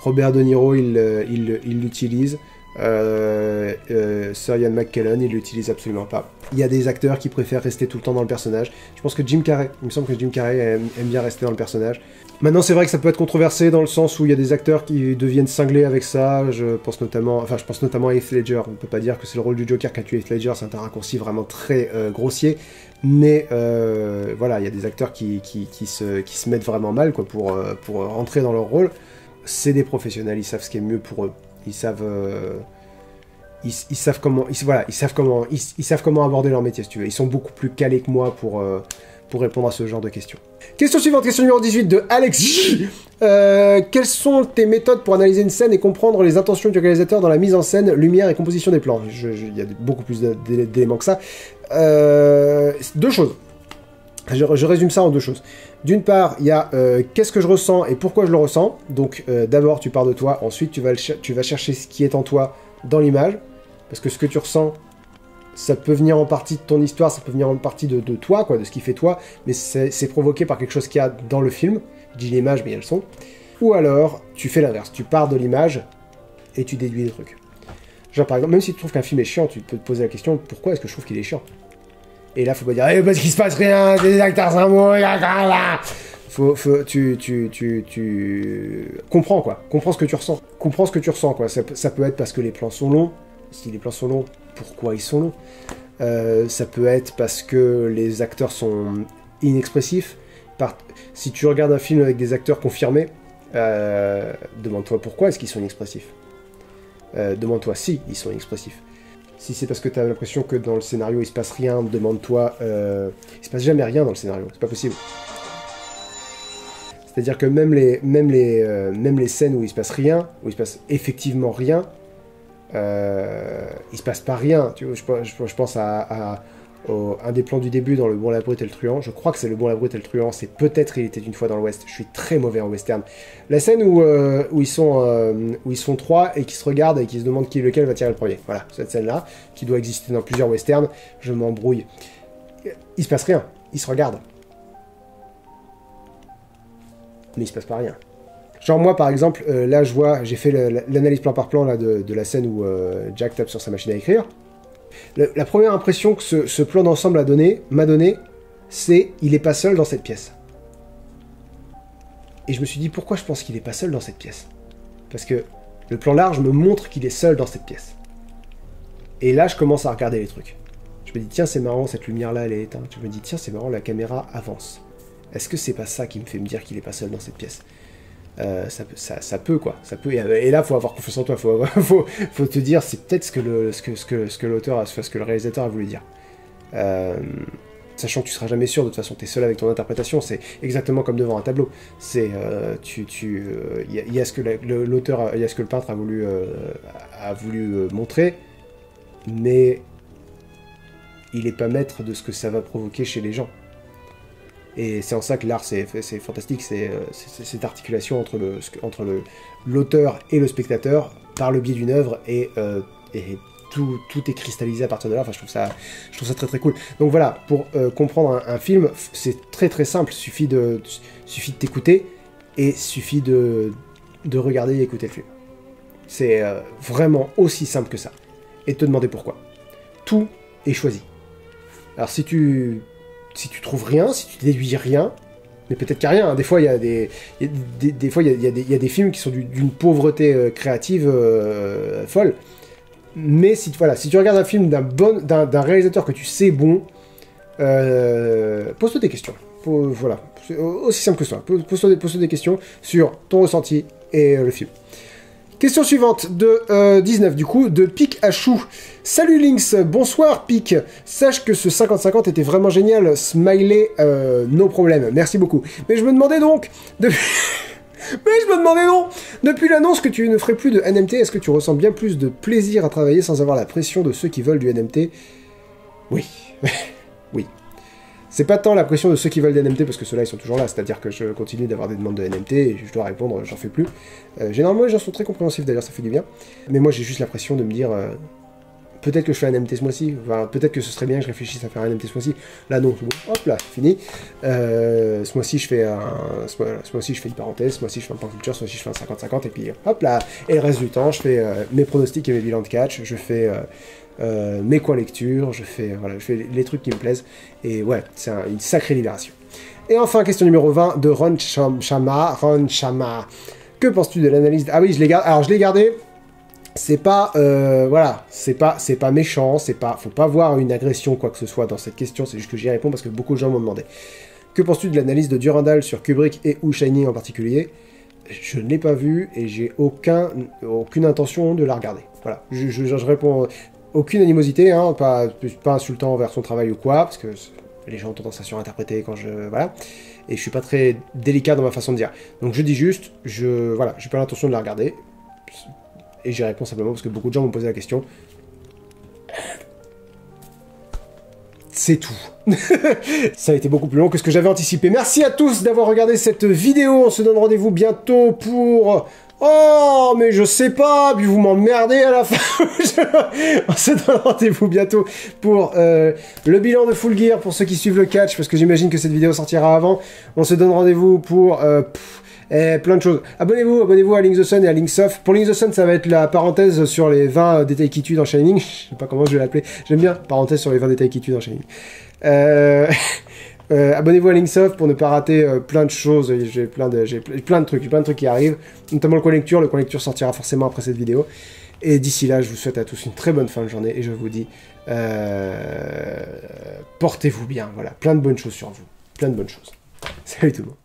Robert De Niro, il l'utilise. Sir Ian McKellen, il l'utilise absolument pas. Il y a des acteurs qui préfèrent rester tout le temps dans le personnage. Je pense que Jim Carrey, il me semble que Jim Carrey aime bien rester dans le personnage. Maintenant, c'est vrai que ça peut être controversé dans le sens où il y a des acteurs qui deviennent cinglés avec ça. Je pense notamment à Heath Ledger. On peut pas dire que c'est le rôle du Joker qu'a tué Heath Ledger, c'est un raccourci vraiment très grossier. Mais voilà, il y a des acteurs qui se mettent vraiment mal, quoi, pour rentrer dans leur rôle. C'est des professionnels, ils savent ce qui est mieux pour eux. Ils savent comment aborder leur métier, si tu veux. Ils sont beaucoup plus calés que moi pour répondre à ce genre de questions. Question suivante, question numéro 18 de Alex J. Quelles sont tes méthodes pour analyser une scène et comprendre les intentions du réalisateur dans la mise en scène, lumière et composition des plans? Il y a beaucoup plus d'éléments que ça. Deux choses. Je résume ça en deux choses. D'une part, il y a qu'est-ce que je ressens et pourquoi je le ressens. Donc d'abord, tu pars de toi. Ensuite, tu vas chercher ce qui est en toi dans l'image. Parce que ce que tu ressens, ça peut venir en partie de ton histoire, ça peut venir en partie de toi, quoi, de ce qui fait toi. Mais c'est provoqué par quelque chose qu'il y a dans le film. Je dis l'image, mais il y a le son. Ou alors, tu fais l'inverse. Tu pars de l'image et tu déduis des trucs. Genre par exemple, même si tu trouves qu'un film est chiant, tu peux te poser la question, pourquoi est-ce que je trouve qu'il est chiant? Et là, faut pas dire, parce qu'il se passe rien, des acteurs sans mots, tu comprends, quoi. Comprends ce que tu ressens. Comprends ce que tu ressens, quoi. Ça peut être parce que les plans sont longs. Si les plans sont longs, pourquoi ils sont longs? Ça peut être parce que les acteurs sont inexpressifs. Si tu regardes un film avec des acteurs confirmés, demande-toi pourquoi est-ce qu'ils sont inexpressifs. Demande-toi si ils sont inexpressifs. Si c'est parce que tu as l'impression que dans le scénario il se passe rien, demande-toi... il se passe jamais rien dans le scénario, c'est pas possible. C'est-à-dire que même les scènes où il se passe rien, où il se passe effectivement rien, il se passe pas rien. Tu vois, je pense à un des plans du début dans Le Bon, la Brute et le Truand. Je crois que c'est Le Bon, la Brute et le Truand. C'est peut-être Il était une fois dans l'Ouest. Je suis très mauvais en western. La scène où ils sont trois et qui se regardent et qui se demandent lequel va tirer le premier. Voilà, cette scène-là, qui doit exister dans plusieurs westerns. Je m'embrouille. Il se passe rien. Ils se regardent. Mais il se passe pas rien. Genre moi par exemple, là j'ai fait l'analyse plan par plan là, de la scène où Jack tape sur sa machine à écrire. La première impression que ce plan d'ensemble m'a donné, c'est il est pas seul dans cette pièce. Et je me suis dit pourquoi je pense qu'il est pas seul dans cette pièce? Parce que le plan large me montre qu'il est seul dans cette pièce. Et là je commence à regarder les trucs. Je me dis tiens c'est marrant, cette lumière là elle est éteinte. Je me dis tiens c'est marrant, la caméra avance. Est-ce que c'est pas ça qui me fait me dire qu'il est pas seul dans cette pièce? Ça peut quoi, ça peut. Et là, faut avoir confiance en toi. Faut te dire, c'est peut-être ce que l'auteur, ce que le réalisateur a voulu dire. Sachant que tu seras jamais sûr. De toute façon, t'es seul avec ton interprétation. C'est exactement comme devant un tableau. C'est il y a ce que l'auteur, il y a ce que le peintre a voulu montrer, mais il est pas maître de ce que ça va provoquer chez les gens. Et c'est en ça que l'art, c'est fantastique, c'est cette articulation entre l'auteur et le spectateur par le biais d'une œuvre, et tout est cristallisé à partir de là. Enfin, je trouve ça très très cool. Donc voilà, pour comprendre un film, c'est très très simple, suffit de t'écouter et suffit de regarder et écouter le film. C'est vraiment aussi simple que ça. Et de te demander pourquoi. Tout est choisi. Alors si tu trouves rien, si tu déduis rien, mais peut-être qu'il n'y a rien, hein. Des fois il y a des films qui sont d'une pauvreté créative folle. Mais si tu regardes un film d'un réalisateur que tu sais bon, pose-toi des questions. Voilà, c'est aussi simple que ça. Pose-toi des questions sur ton ressenti et le film. Question suivante de 19 du coup, de Pic à Chou. Salut Lynx, bonsoir Pic. Sache que ce 50-50 était vraiment génial. Smiley, no problème. Merci beaucoup. Mais je me demandais donc, depuis l'annonce que tu ne ferais plus de NMT, est-ce que tu ressens bien plus de plaisir à travailler sans avoir la pression de ceux qui veulent du NMT? Oui. Oui. C'est pas tant la pression de ceux qui veulent des NMT, parce que ceux-là, ils sont toujours là, c'est-à-dire que je continue d'avoir des demandes de NMT, et je dois répondre, j'en fais plus. Généralement, les gens sont très compréhensifs, d'ailleurs, ça fait du bien. Mais moi, j'ai juste la pression de me dire, peut-être que je fais un NMT ce mois-ci, enfin, peut-être que ce serait bien que je réfléchisse à faire un NMT ce mois-ci. Là, non, hop là, fini. Ce mois-ci, je fais une parenthèse, ce mois-ci, je fais un point culture, ce mois-ci, je fais un 50-50, et puis hop là. Et le reste du temps, je fais mes pronostics et mes bilans de catch, je fais... mes coins lecture, je fais les trucs qui me plaisent, et ouais, c'est une sacrée libération. Et enfin, question numéro 20 de Ron Chama. Que penses-tu de l'analyse Ah oui, je l'ai gardé. Alors, je l'ai gardé. C'est pas, voilà, c'est pas méchant, faut pas voir une agression quoi que ce soit dans cette question, c'est juste que j'y réponds parce que beaucoup de gens m'ont demandé. Que penses-tu de l'analyse de Durandal sur Kubrick et ou Shining en particulier? Je ne l'ai pas vu et j'ai aucune intention de la regarder. Voilà, je réponds... Aucune animosité, hein, pas insultant envers son travail ou quoi, parce que les gens ont tendance à surinterpréter quand voilà. Et je suis pas très délicat dans ma façon de dire. Donc je dis juste, voilà, j'ai pas l'intention de la regarder. Et j'y réponds simplement parce que beaucoup de gens m'ont posé la question. C'est tout. Ça a été beaucoup plus long que ce que j'avais anticipé. Merci à tous d'avoir regardé cette vidéo. On se donne rendez-vous bientôt pour... Oh, mais je sais pas, puis vous m'emmerdez à la fin. On se donne rendez-vous bientôt pour le bilan de Full Gear, pour ceux qui suivent le catch, parce que j'imagine que cette vidéo sortira avant. On se donne rendez-vous pour plein de choses. Abonnez-vous à Link the Sun et à Linksoft. Pour Link the Sun, ça va être la parenthèse sur les 20 détails qui tuent dans Shining. Je sais pas comment je vais l'appeler. J'aime bien, parenthèse sur les 20 détails qui tuent dans Shining. Abonnez-vous à Linksoft pour ne pas rater plein de choses. J'ai plein de trucs qui arrivent, notamment le coin lecture. Le coin lecture sortira forcément après cette vidéo. Et d'ici là, je vous souhaite à tous une très bonne fin de journée et je vous dis portez-vous bien. Voilà, plein de bonnes choses sur vous, plein de bonnes choses. Salut tout le monde.